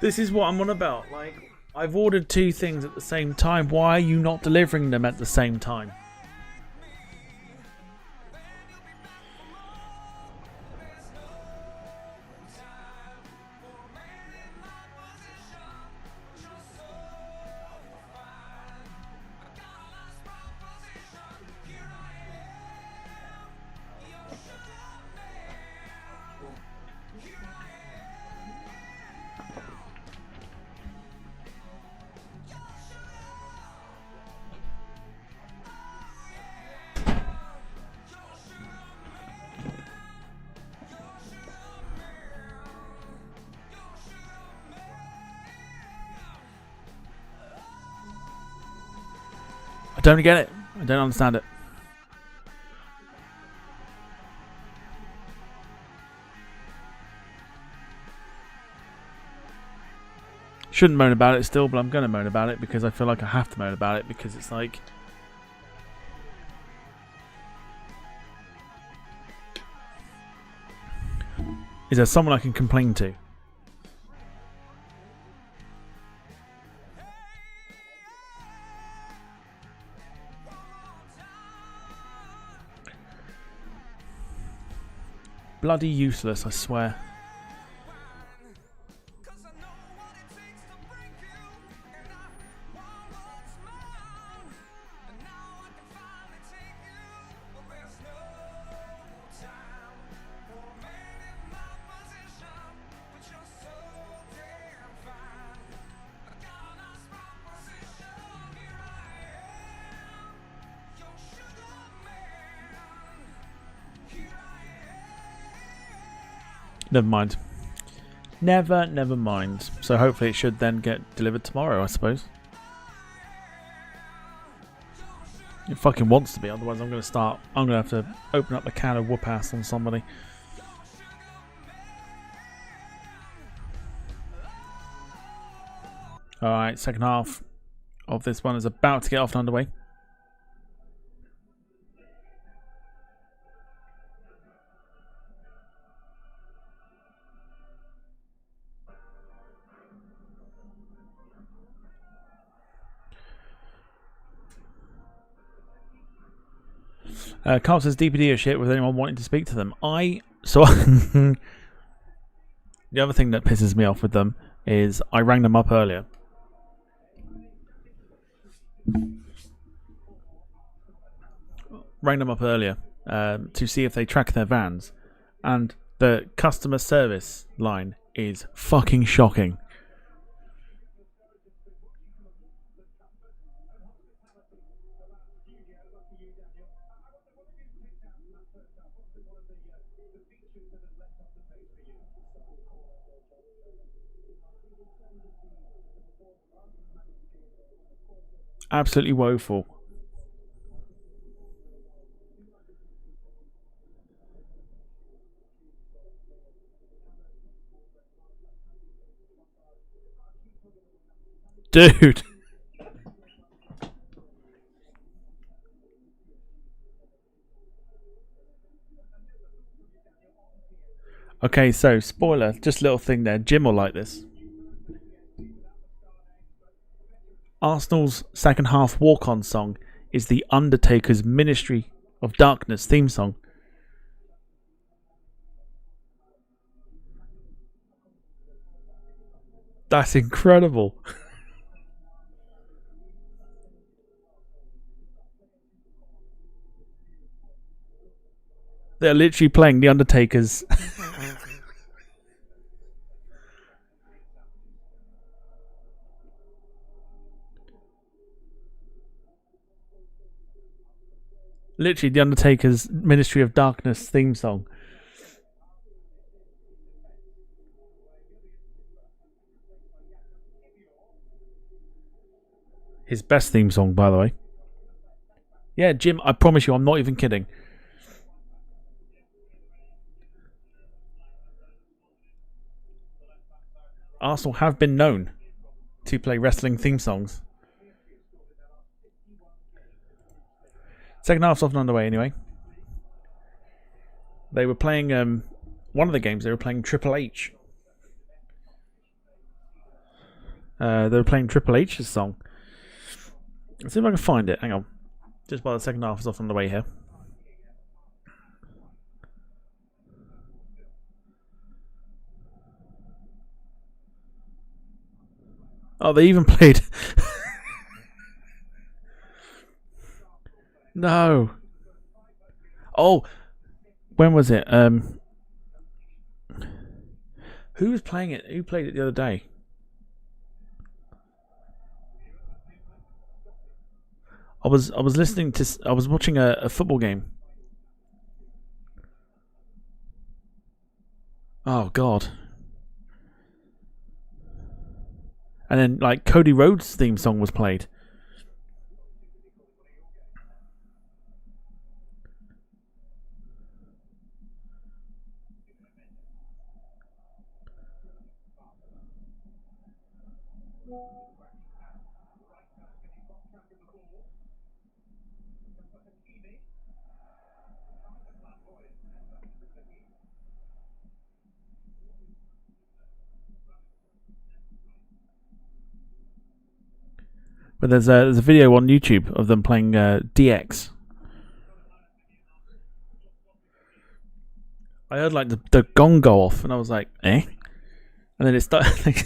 This is what I'm on about. Like, I've ordered two things at the same time. Why are you not delivering them at the same time? I don't get it. I don't understand it. Shouldn't moan about it still, but I'm going to moan about it because I feel like I have to moan about it because it's like... Is there someone I can complain to? Bloody useless, I swear. Never mind. Never mind. So hopefully it should then get delivered tomorrow, I suppose. It fucking wants to be, otherwise I'm going to have to open up a can of whoop ass on somebody. Alright, second half of this one is about to get off and underway. Carl says DPD are shit with anyone wanting to speak to them. The other thing that pisses me off with them is I rang them up earlier. To see if they track their vans, and the customer service line is fucking shocking. Absolutely woeful. Dude. Okay, so spoiler, just a little thing there. Jim will like this. Arsenal's second half walk-on song is the Undertaker's Ministry of Darkness theme song. That's incredible. They're literally playing the Undertaker's. Literally the Undertaker's Ministry of Darkness theme song. His best theme song, by the way. Yeah, Jim, I promise you, I'm not even kidding. Arsenal have been known to play wrestling theme songs. Second half's off and underway anyway. They were playing one of the games. They were playing Triple H. They were playing Triple H's song. Let's see if I can find it. Hang on. Just while the second half is off on the way here. Oh, they even played. No. Oh, when was it? Who was playing it? Who played it the other day? I was listening to. I was watching a football game. Oh God. And then like Cody Rhodes' theme song was played. But there's a video on YouTube of them playing DX. I heard like the gong go off, and I was like, eh? And then it started.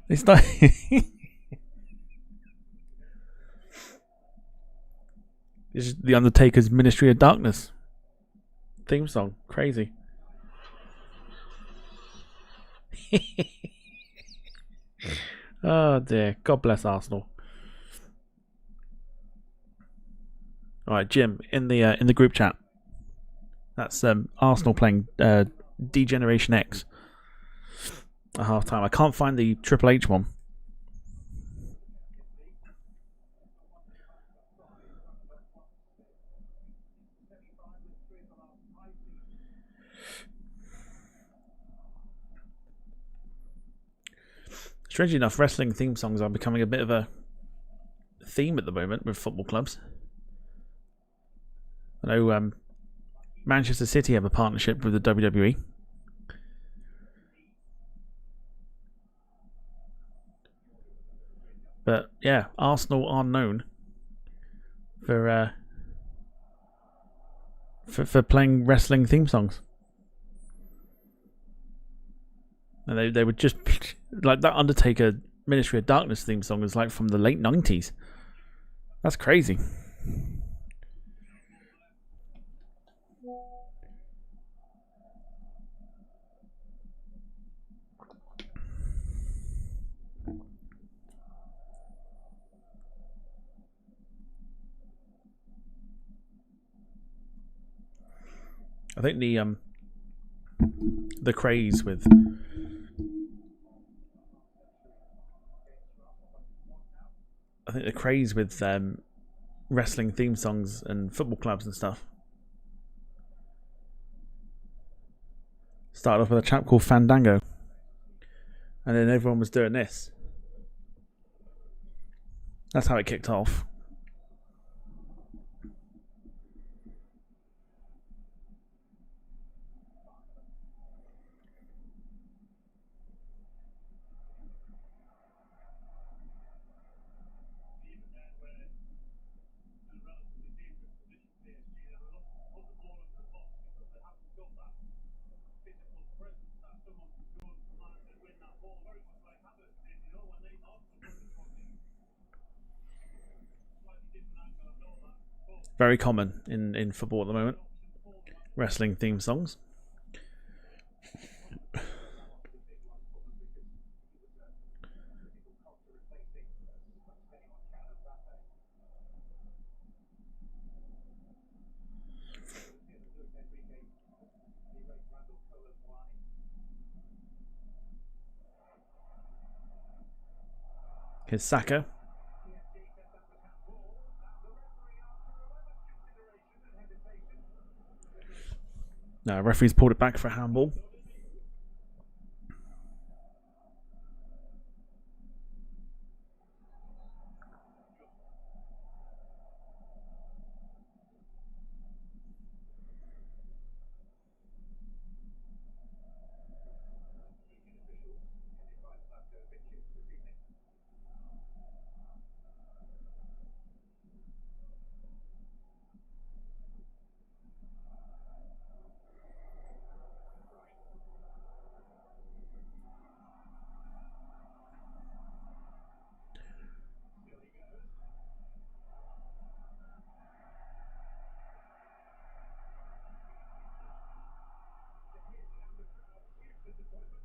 They started. This is the Undertaker's Ministry of Darkness theme song. Crazy. Oh dear. God bless Arsenal. All right, Jim, in the group chat. That's Arsenal playing Degeneration X at half time. I can't find the Triple H one. Strangely enough, wrestling theme songs are becoming a bit of a theme at the moment with football clubs. I know Manchester City have a partnership with the WWE. But yeah, Arsenal are known for playing wrestling theme songs. And they would just like that Undertaker Ministry of Darkness theme song is like from the late 90s. That's crazy. I think the craze with wrestling theme songs and football clubs and stuff started off with a chap called Fandango, And then everyone was doing this. That's how it kicked off. Very common in football at the moment. Wrestling theme songs. Here's Saka. No, referee's pulled it back for a handball.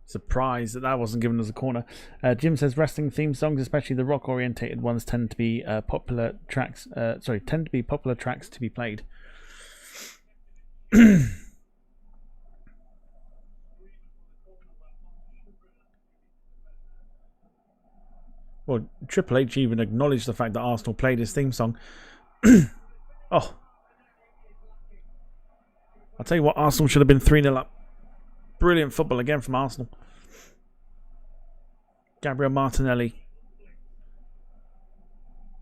Surprised that wasn't given as a corner. Jim says wrestling theme songs, especially the rock-orientated ones, tend to be popular tracks. Tend to be popular tracks to be played. Well, Triple H even acknowledged the fact that Arsenal played his theme song. Oh, I'll tell you what, Arsenal should have been 3-0 up. Brilliant football again from Arsenal. Gabriel Martinelli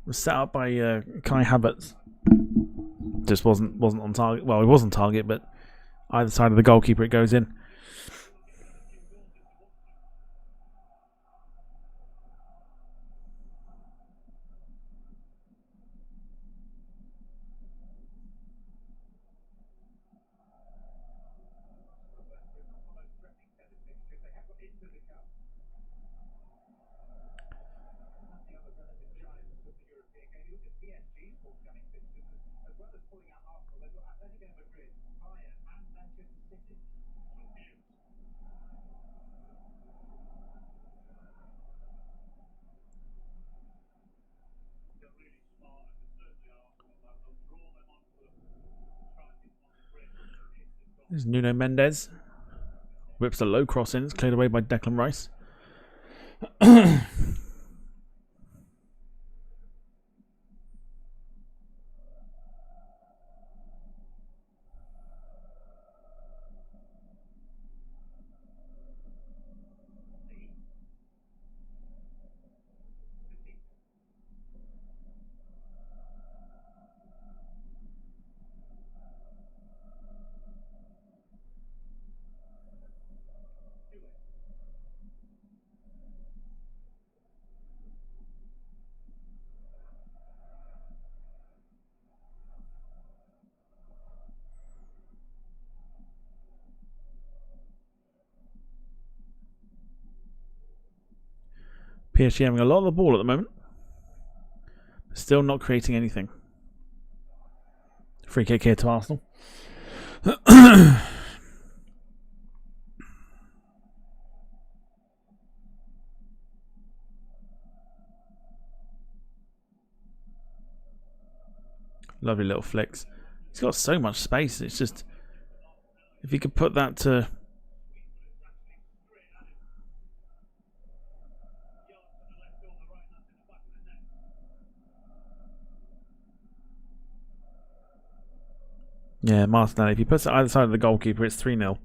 was set up by Kai Havertz. Just wasn't on target. Well, he was on target, but either side of the goalkeeper it goes in. There's Nuno Mendes. Whips a low cross in. It's cleared away by Declan Rice. PSG having a lot of the ball at the moment. Still not creating anything. Free kick here to Arsenal. Lovely little flicks. He's got so much space. It's just, if he could put that to... Yeah, Martinelli. If he puts it either side of the goalkeeper, it's 3-0.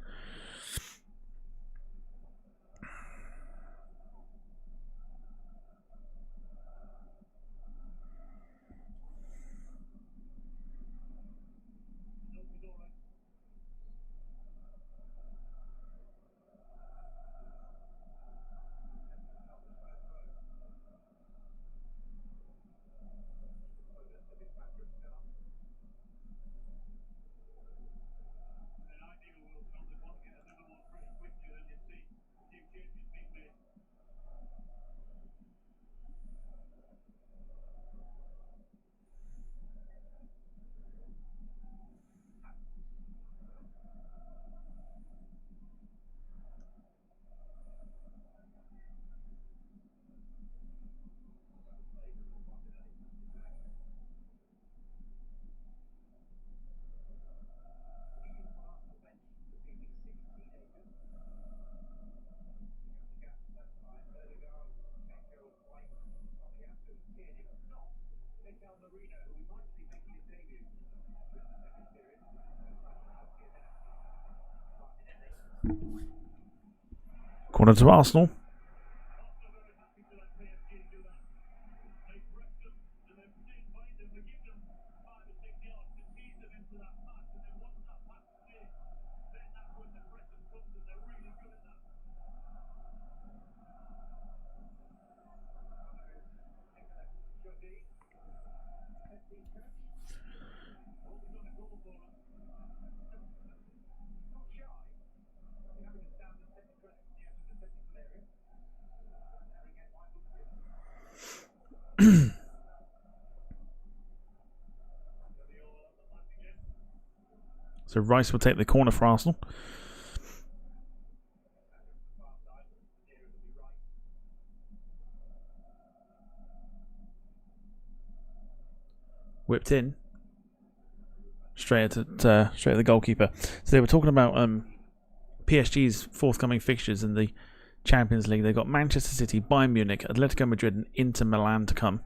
Corner to Arsenal. So Rice will take the corner for Arsenal. Whipped in. Straight at the goalkeeper. So they were talking about PSG's forthcoming fixtures in the Champions League. They've got Manchester City, Bayern Munich, Atletico Madrid and Inter Milan to come.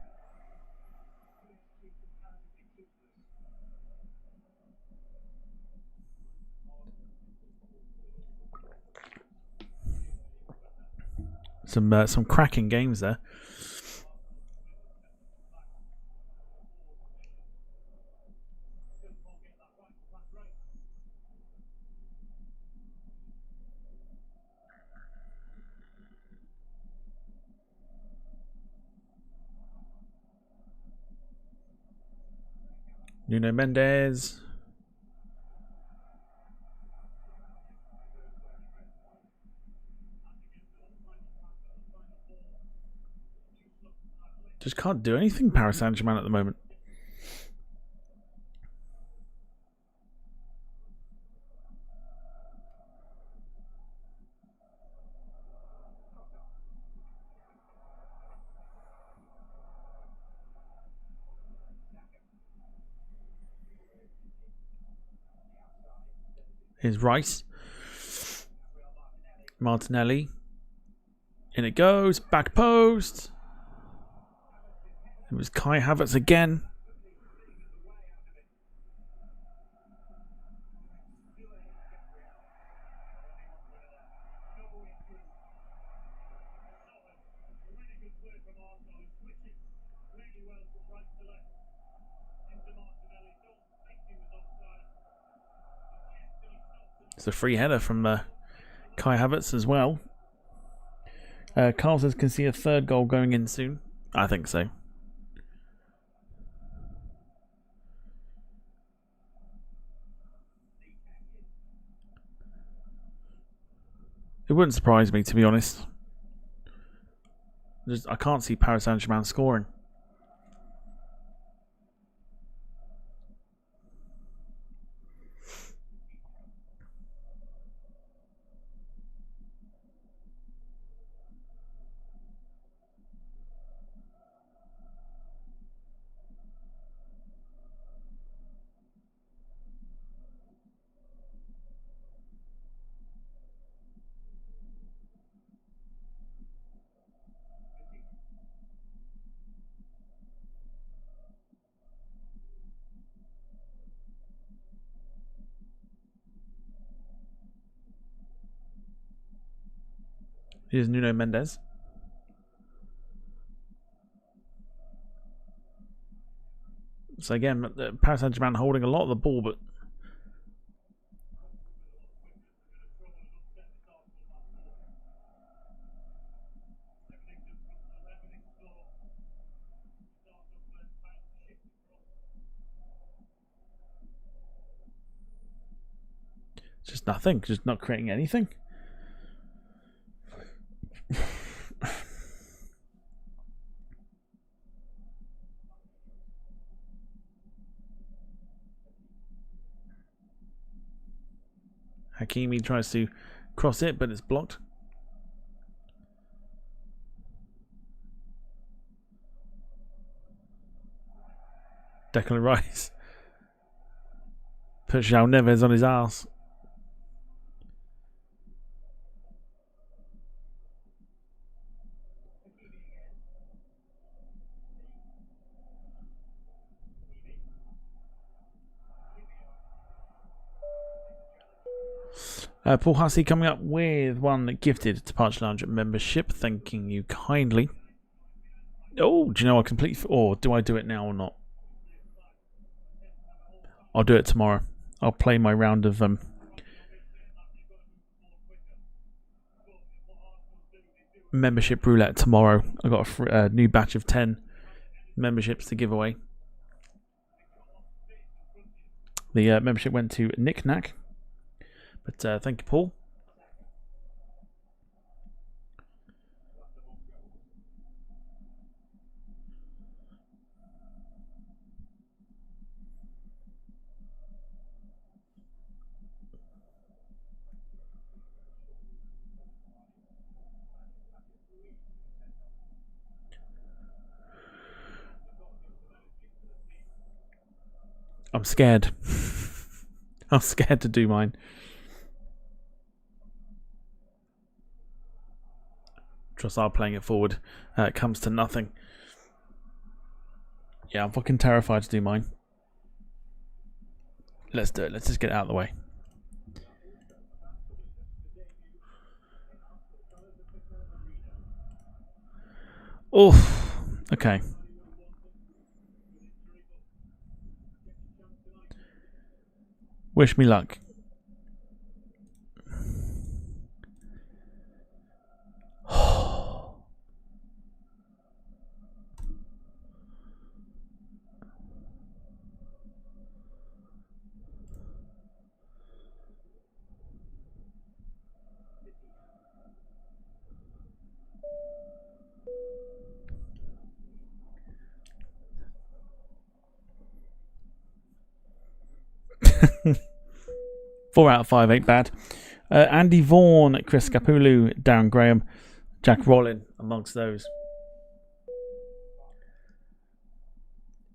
Some cracking games there. Nuno Mendes. Just can't do anything, Paris Saint Germain, at the moment. Here's Rice. Martinelli. In it goes. Back post. It was Kai Havertz again. It's a free header from Kai Havertz as well. Carl says, can see a third goal going in soon. I think so. It wouldn't surprise me, to be honest. I can't see Paris Saint Germain scoring. Here's Nuno Mendes. So again, Paris Saint Germain holding a lot of the ball, but just nothing, just not creating anything. Hakimi tries to cross it, but it's blocked. Declan Rice puts João Neves on his arse. Paul Hussey coming up with one gifted to Parch Lounge membership. Thanking you kindly. Oh, do you know I completely... Or do I do it now or not? I'll do it tomorrow. I'll play my round of... membership roulette tomorrow. I got a new batch of 10 memberships to give away. The membership went to Nick Knack, but thank you, Paul. I'm scared. I'm scared to do mine. Trossard playing it forward. It comes to nothing. Yeah, I'm fucking terrified to do mine. Let's do it. Let's just get it out of the way. Oh, okay. Wish me luck. Four out of 5 ain't bad. Andy Vaughan, Chris Capulu, Darren Graham, Jack Rollin amongst those.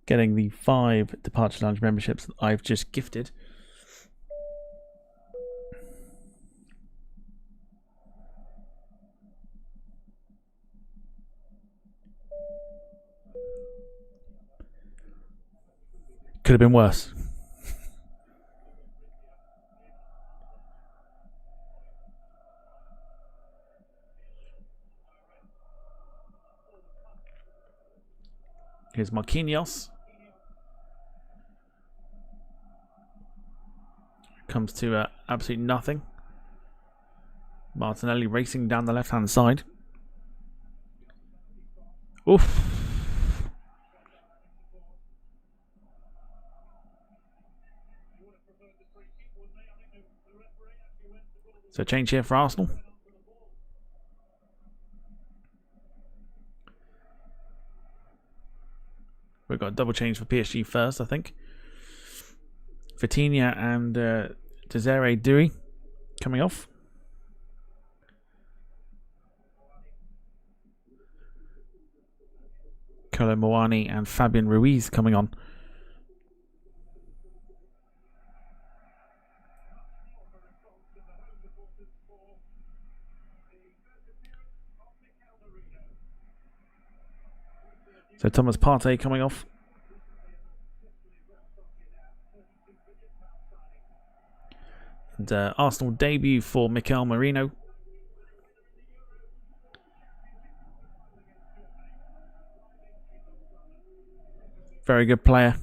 Getting the 5 Departure Lounge memberships that I've just gifted. Could have been worse. Here's Marquinhos. Comes to absolutely nothing. Martinelli racing down the left-hand side. Oof. So change here for Arsenal. We've got a double change for PSG first, I think. Vitinha and Desiree Dewey coming off. Kolo Muani and Fabian Ruiz coming on. So Thomas Partey coming off. And Arsenal debut for Mikel Merino. Very good player.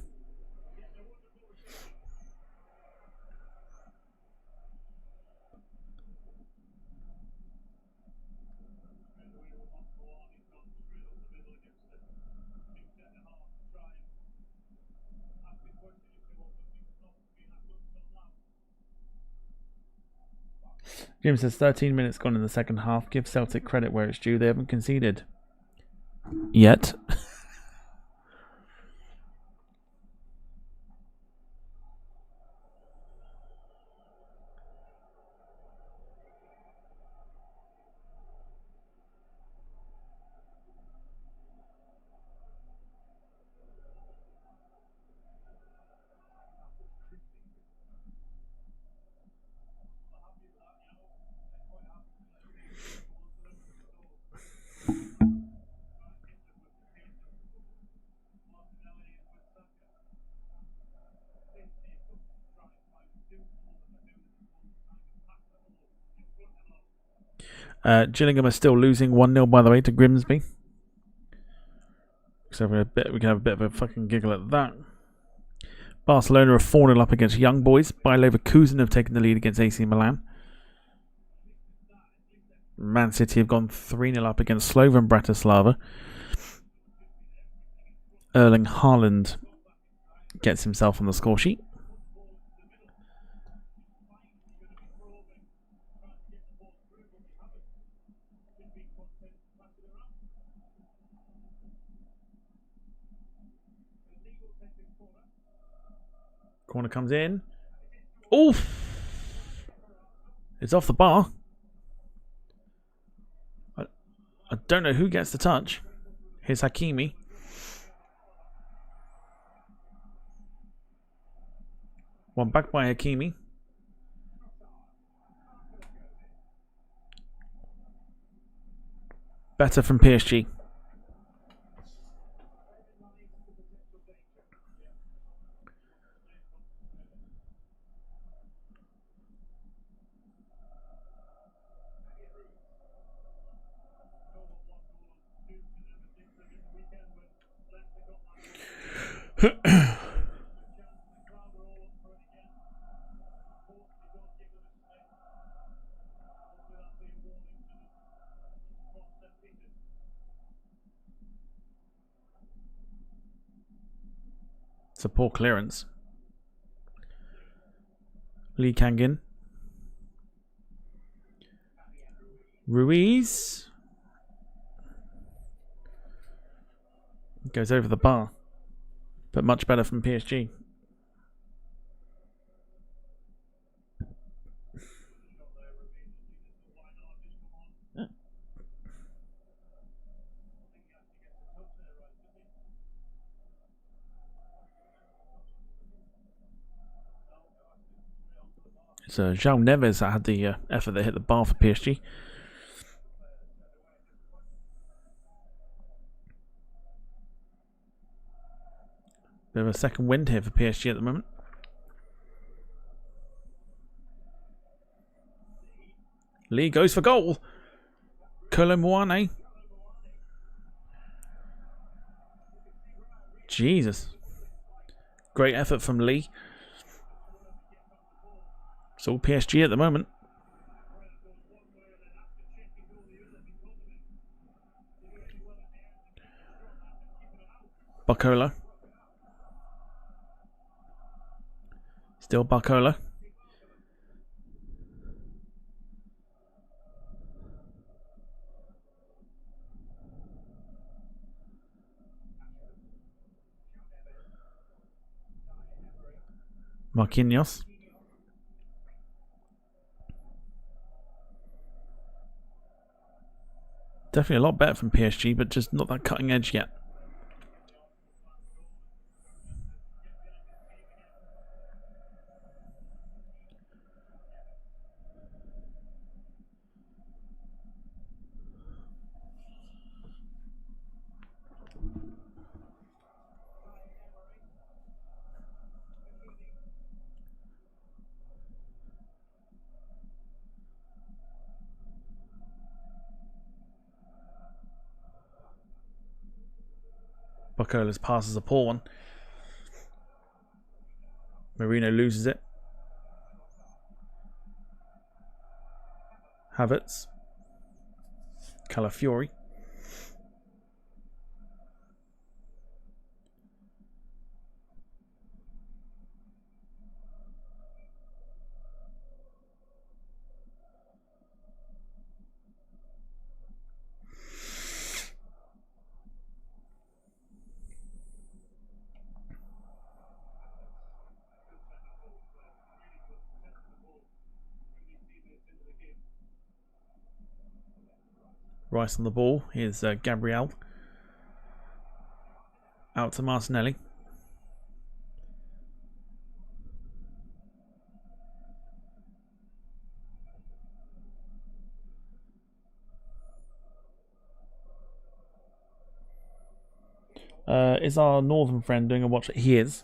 Jim says 13 minutes gone in the second half. Give Celtic credit where it's due. They haven't conceded yet. Gillingham are still losing 1-0, by the way, to Grimsby. So we can have a bit of a fucking giggle at that. Barcelona are 4-0 up against Young Boys. Bayer Leverkusen have taken the lead against AC Milan. Man City have gone 3-0 up against Slovan Bratislava. Erling Haaland gets himself on the score sheet. Corner comes in. Oof! It's off the bar. I don't know who gets the touch. Here's Hakimi. One back by Hakimi. Better from PSG. It's a poor clearance. Lee Kangin. Ruiz. Goes over the bar. But much better from PSG. It's João Neves that had the effort that hit the bar for PSG. Bit of a second wind here for PSG at the moment. Lee goes for goal. Kolo Muane. Jesus. Great effort from Lee. It's all PSG at the moment. Barcola. Still Barcola. Marquinhos. Definitely a lot better from PSG, but just not that cutting edge yet. Barcola's pass is a poor one. Marino loses it. Havertz. Calafiori. Rice on the ball. Here's Gabriel. Out to Martinelli. Is our northern friend doing a watch? He is.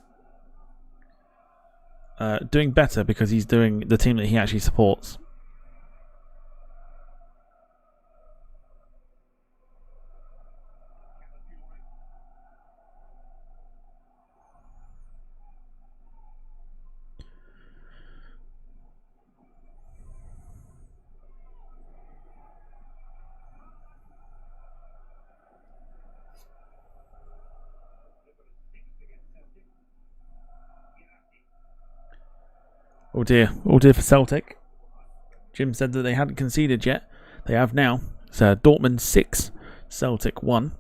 Doing better because he's doing the team that he actually supports. Oh dear for Celtic. Jim said that they hadn't conceded yet. They have now. It's Dortmund 6, Celtic 1.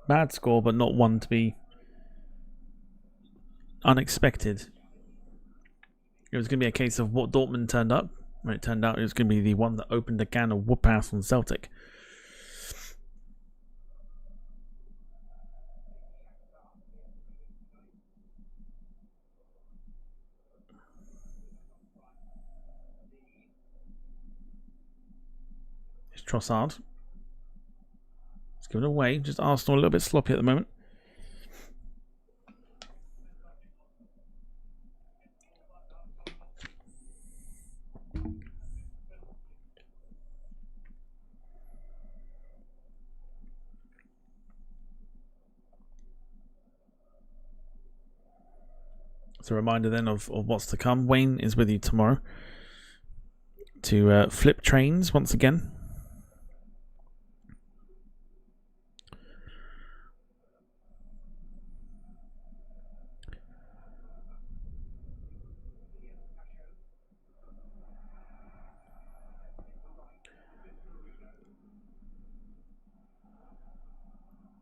Bad score, but not one to be unexpected. It was going to be a case of what Dortmund turned up. When it turned out it was going to be the one that opened a can of whoop ass on Celtic. It's Trossard. It's given away. Just Arsenal a little bit sloppy at the moment. It's a reminder then of what's to come. Wayne is with you tomorrow to flip trains once again.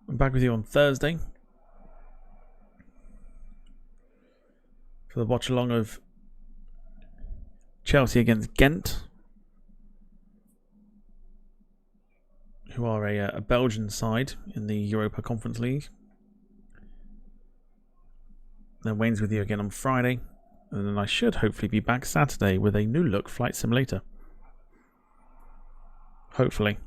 I'm back with you on Thursday for the watch along of Chelsea against Ghent, who are a Belgian side in the Europa Conference League. Then Wayne's with you again on Friday, and then I should hopefully be back Saturday with a new look flight simulator. Hopefully.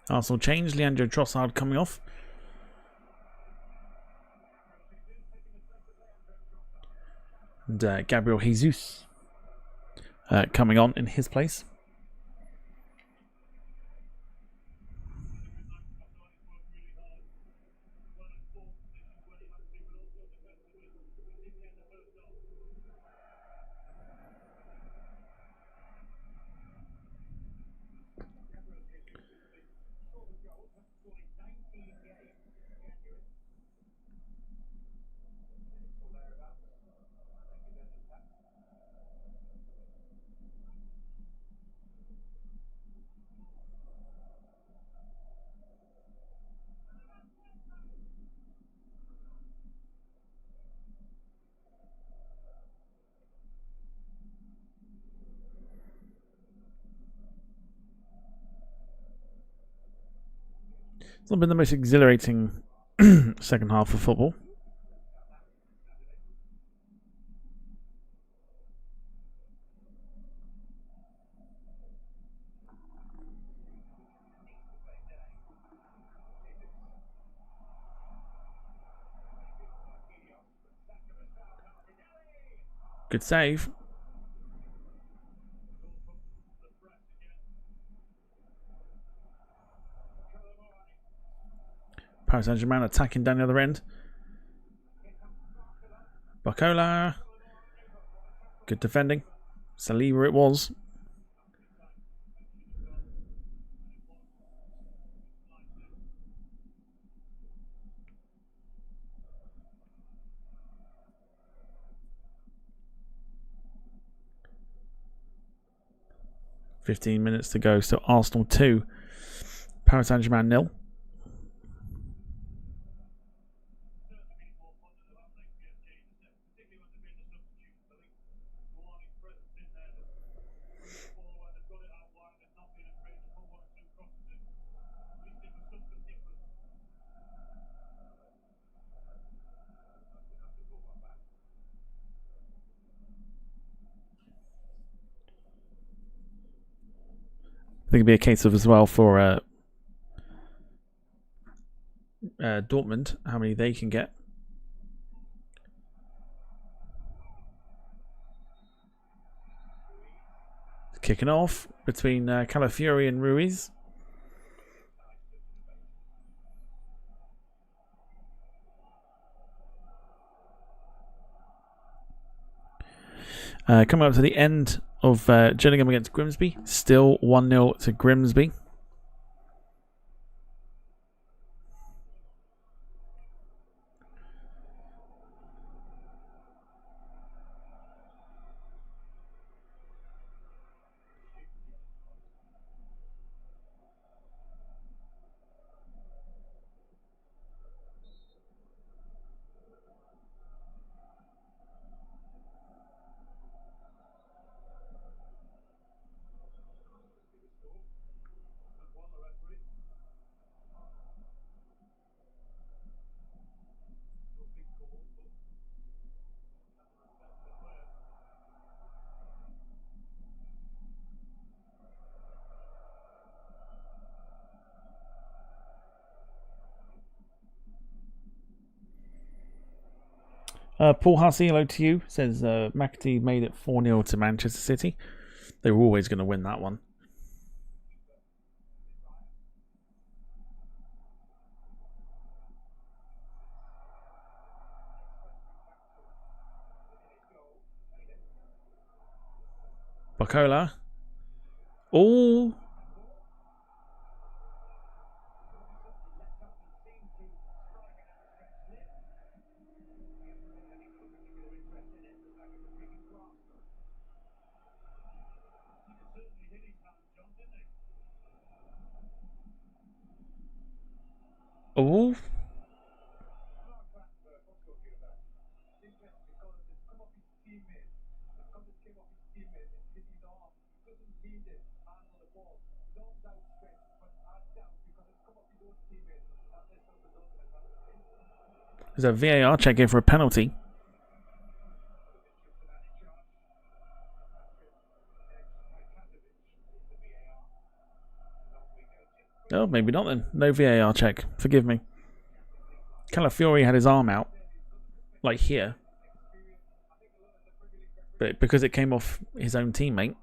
Arsenal change. Leandro Trossard coming off. And Gabriel Jesus coming on in his place. It's not been the most exhilarating second half of football. Good save. Paris Saint Germain attacking down the other end. Barcola. Good defending. Saliba it was. .15 minutes to go. So Arsenal 2. Paris Saint Germain 0. I think it'd be a case of as well for Dortmund, how many they can get. Kicking off between Calafiori and Ruiz. Coming up to the end of Gillingham against Grimsby. Still 1-0 to Grimsby. Paul Hussey, hello to you, says McAtee made it 4-0 to Manchester City. They were always going to win that one. Bacola. Oh. Oh. There's a VAR check in for a penalty. Oh, maybe not then. No VAR check. Forgive me. Calafiori had his arm out, like here. But because it came off his own teammate,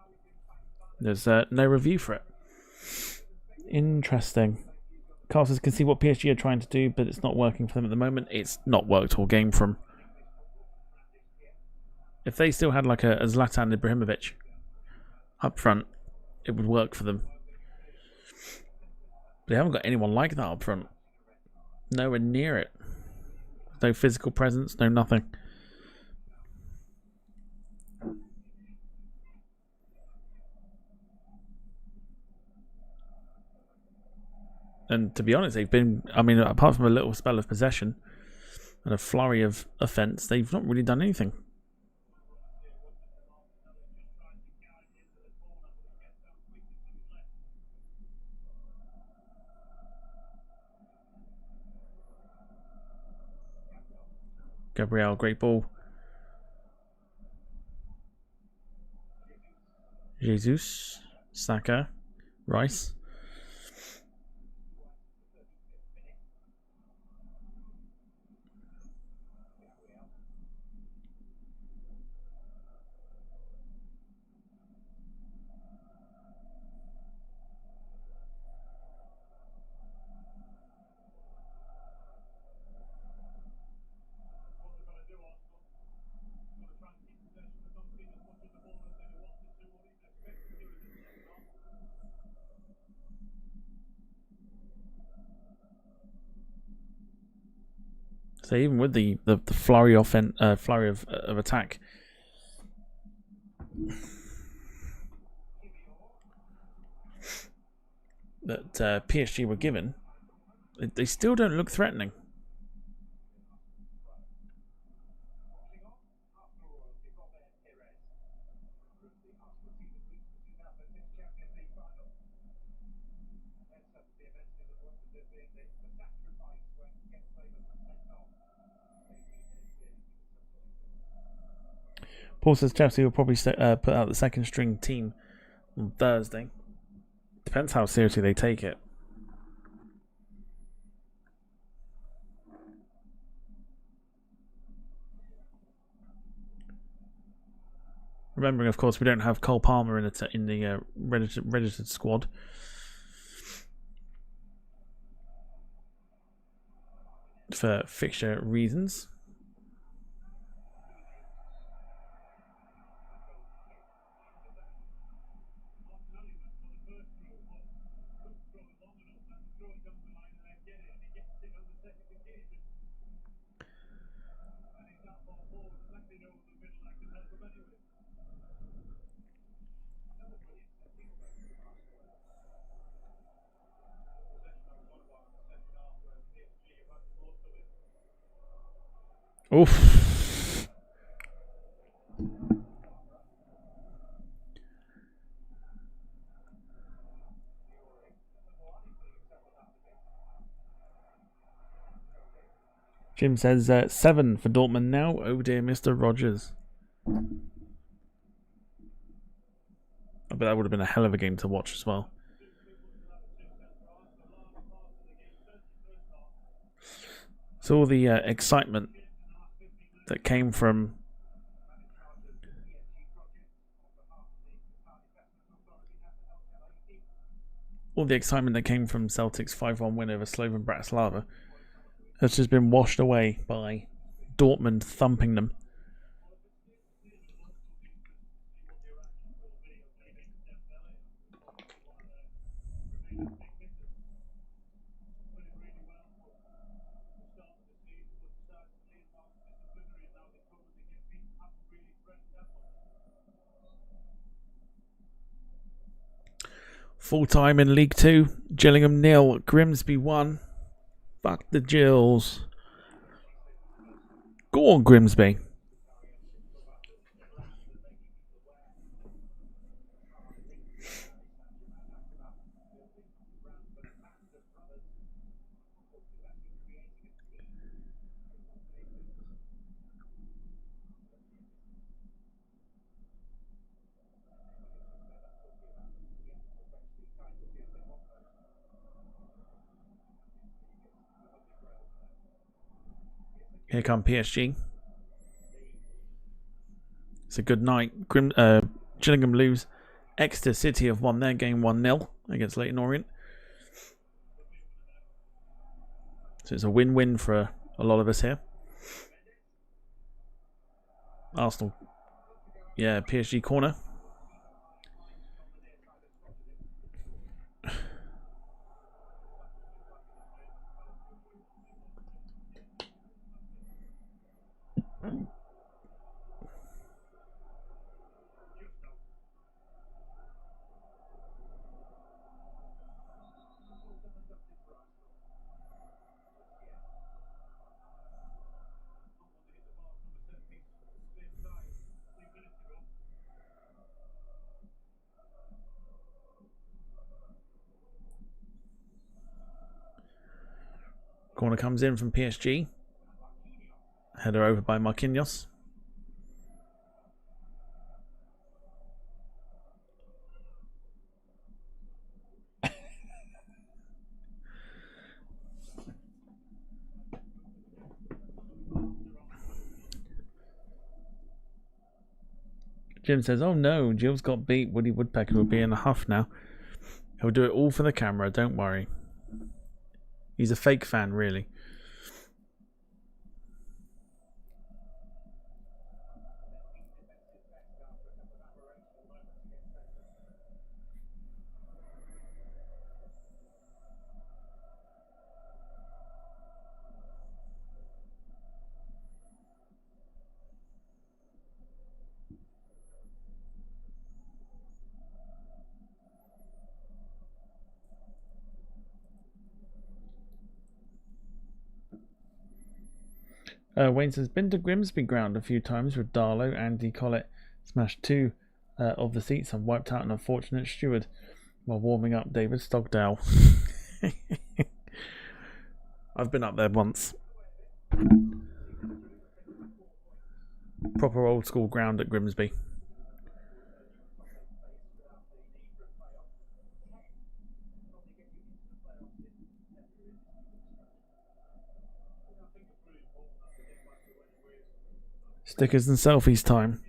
there's no review for it. Interesting. Casters can see what PSG are trying to do, but it's not working for them at the moment. It's not worked all game from. If they still had like a Zlatan Ibrahimovic up front, it would work for them. But they haven't got anyone like that up front. Nowhere near it. No physical presence, no nothing. And to be honest, they've been, I mean, apart from a little spell of possession and a flurry of offence, they've not really done anything. Gabriel, great ball. Jesus, Saka, Rice. So even with the flurry of attack, that PSG were given, they still don't look threatening. Paul says Chelsea will probably put out the second string team on Thursday. Depends how seriously they take it. Remembering, of course, we don't have Cole Palmer in the registered squad. For fixture reasons. Oof. Jim says 7 for Dortmund now. Oh dear, Mr. Rogers. I bet that would have been a hell of a game to watch as well. So all the excitement that came from Celtic's 5-1 win over Slovan Bratislava has just been washed away by Dortmund thumping them. Full time in League 2, Gillingham 0, Grimsby 1. Fuck the Gills. Go on, Grimsby. Here come PSG. It's a good night. Gillingham lose. Exeter City have won their game 1-0 against Leyton Orient. So it's a win-win for a lot of us here. Arsenal. Yeah, PSG corner. Corner comes in from PSG. Header over by Marquinhos. Jim says, oh no, Jill's got beat. Woody Woodpecker will be in a huff now. He'll do it all for the camera, don't worry. He's a fake fan, really. Wayne says, been to Grimsby ground a few times with Darlow. Andy Collett smashed 2 of the seats and wiped out an unfortunate steward while warming up David Stockdale. I've been up there once. Proper old school ground at Grimsby. Stickers and selfies time.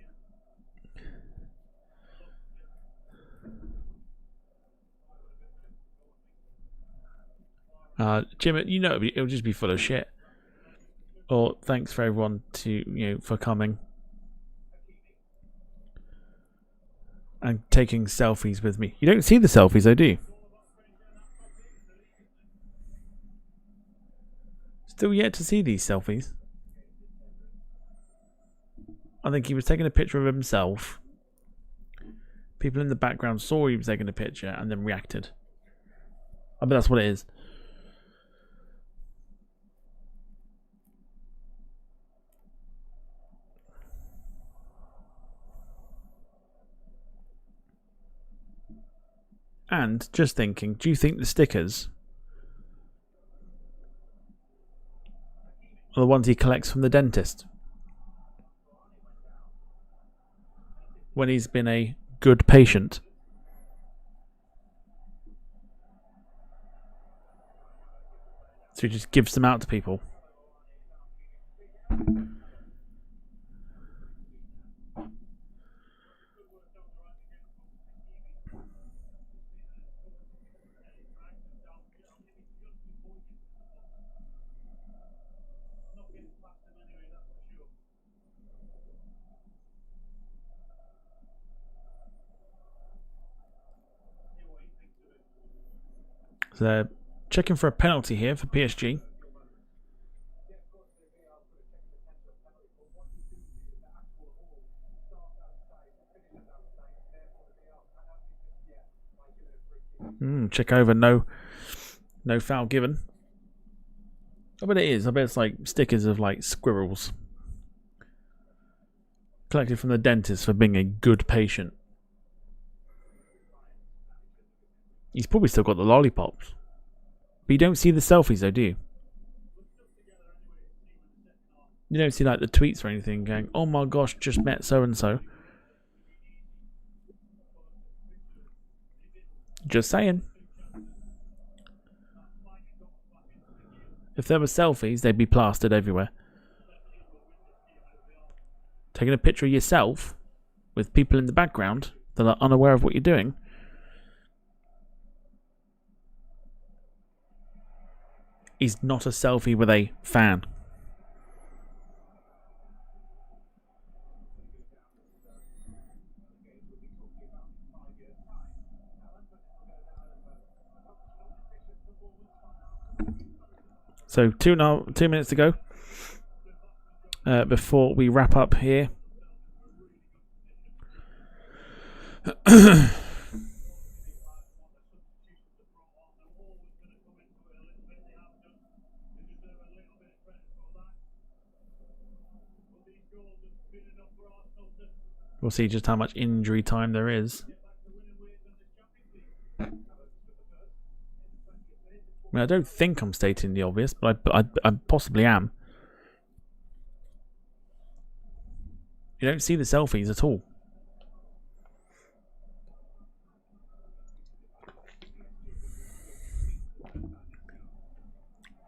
Jim, you know it'll just be full of shit. Or thanks for everyone for coming and taking selfies with me. You don't see the selfies, though, do you? Still yet to see these selfies. I think he was taking a picture of himself. People in the background saw he was taking a picture and then reacted. I bet that's what it is. And just thinking, do you think the stickers are the ones he collects from the dentist? When he's been a good patient. So he just gives them out to people. So checking for a penalty here for PSG. Check over, no foul given. I bet it is. I bet it's like stickers of like squirrels collected from the dentist for being a good patient. He's probably still got the lollipops. But you don't see the selfies though, do you? You don't see like the tweets or anything going, oh my gosh, just met so and so. Just saying. If there were selfies, they'd be plastered everywhere. Taking a picture of yourself with people in the background that are unaware of what you're doing. Is not a selfie with a fan. So 2 minutes to go before we wrap up here. We'll see just how much injury time there is. I mean, I don't think I'm stating the obvious, but I possibly am. You don't see the selfies at all.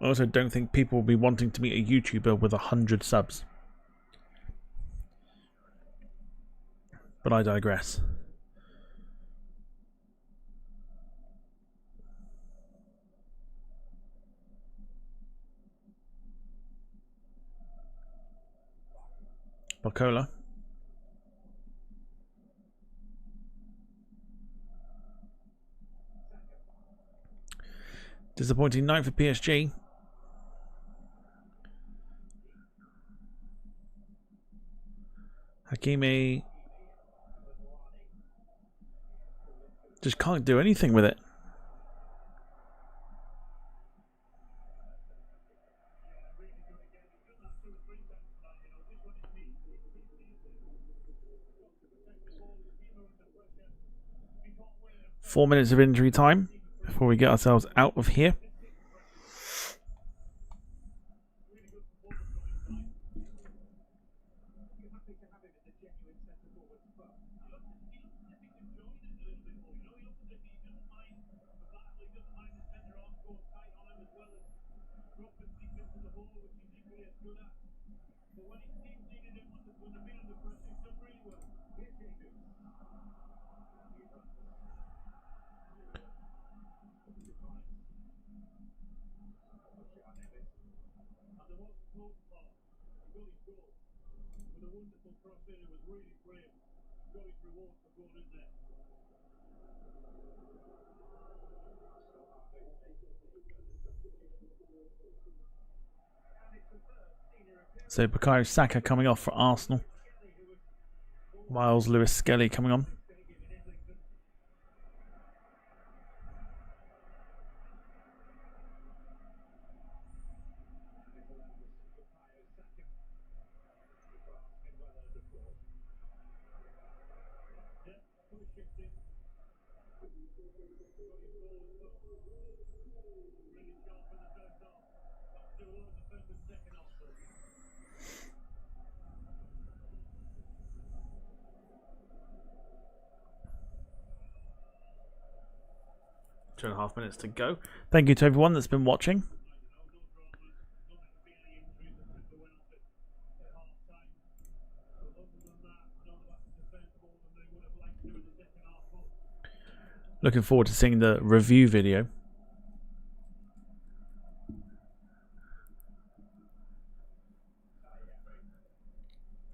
I also don't think people will be wanting to meet a YouTuber with 100 subs. But I digress. Barcola. Disappointing night for PSG. Hakimi just can't do anything with it. Four minutes of injury time before we get ourselves out of here. So Bukayo Saka coming off for Arsenal. Miles Lewis Skelly coming on. Two and a half minutes to go. Thank you to everyone that's been watching. Looking forward to seeing the review video.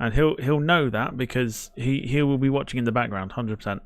And he'll know that because he will be watching in the background, 100%.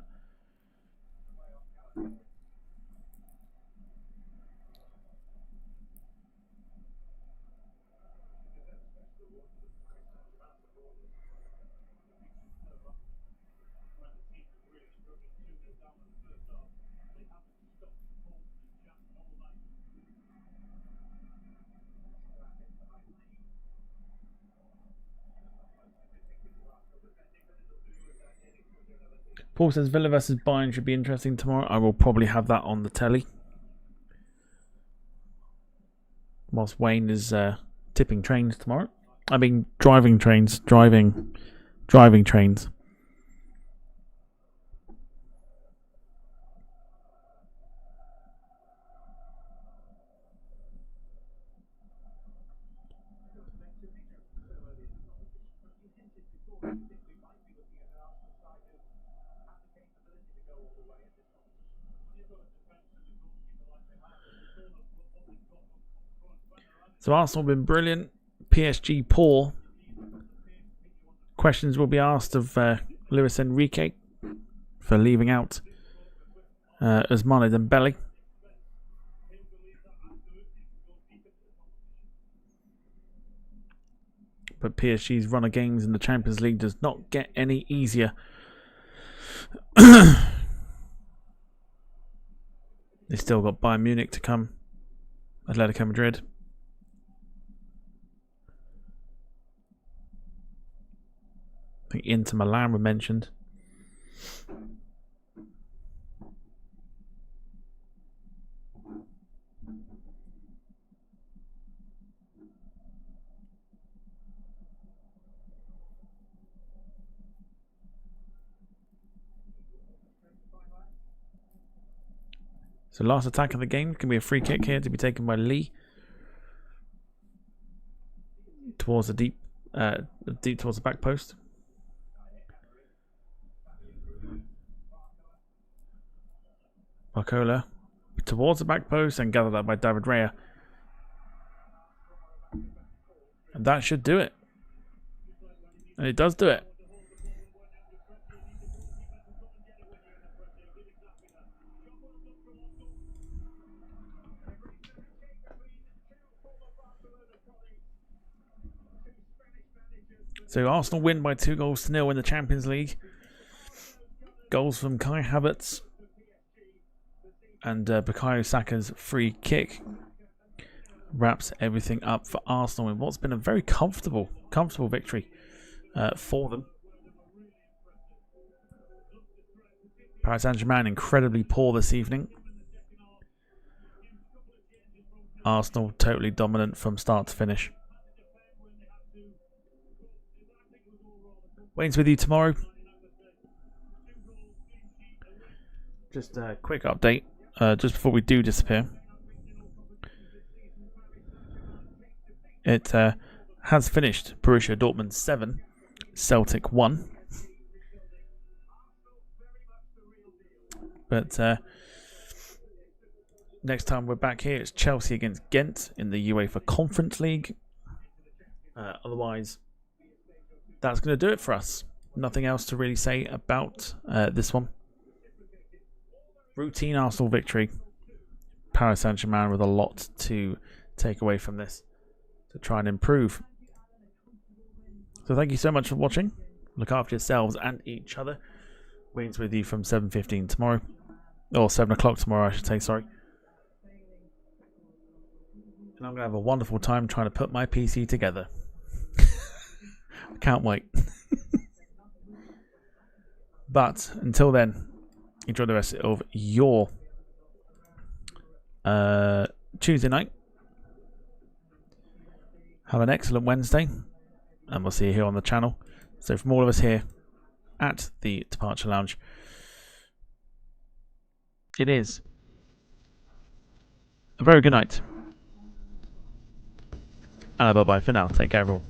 Paul says Villa versus Bayern should be interesting tomorrow. I will probably have that on the telly. Whilst Wayne is tipping trains tomorrow. I mean driving trains. Driving trains. So Arsenal have been brilliant. PSG poor. Questions will be asked of Luis Enrique for leaving out Ousmane Dembele. But PSG's run of games in the Champions League does not get any easier. They still got Bayern Munich to come. Atletico Madrid. I think Inter Milan were mentioned. So last attack of the game can be a free kick here to be taken by Lee towards the deep towards the back post. Barcola towards the back post and gathered up by David Raya. And that should do it. And it does do it. So Arsenal win by 2-0 in the Champions League. Goals from Kai Havertz and Bukayo Saka's free kick wraps everything up for Arsenal in what's been a very comfortable victory for them. Paris Saint Germain incredibly poor this evening. Arsenal totally dominant from start to finish. Wayne's with you tomorrow. Just a quick update. Just before we do disappear, it has finished. Borussia Dortmund 7, Celtic 1. But next time we're back here, it's Chelsea against Ghent in the UEFA Conference League. Otherwise, that's going to do it for us. Nothing else to really say about this one. Routine Arsenal victory. Paris Saint Germain with a lot to take away from this to try and improve. So thank you so much for watching. Look after yourselves and each other. Wayne's with you from 7:15 tomorrow. Or 7 o'clock tomorrow, I should say, sorry. And I'm going to have a wonderful time trying to put my PC together. I can't wait. But until then, enjoy the rest of your Tuesday night. Have an excellent Wednesday, and we'll see you here on the channel. So from all of us here at the Departure Lounge, it is a very good night. And bye-bye for now. Take care, everyone.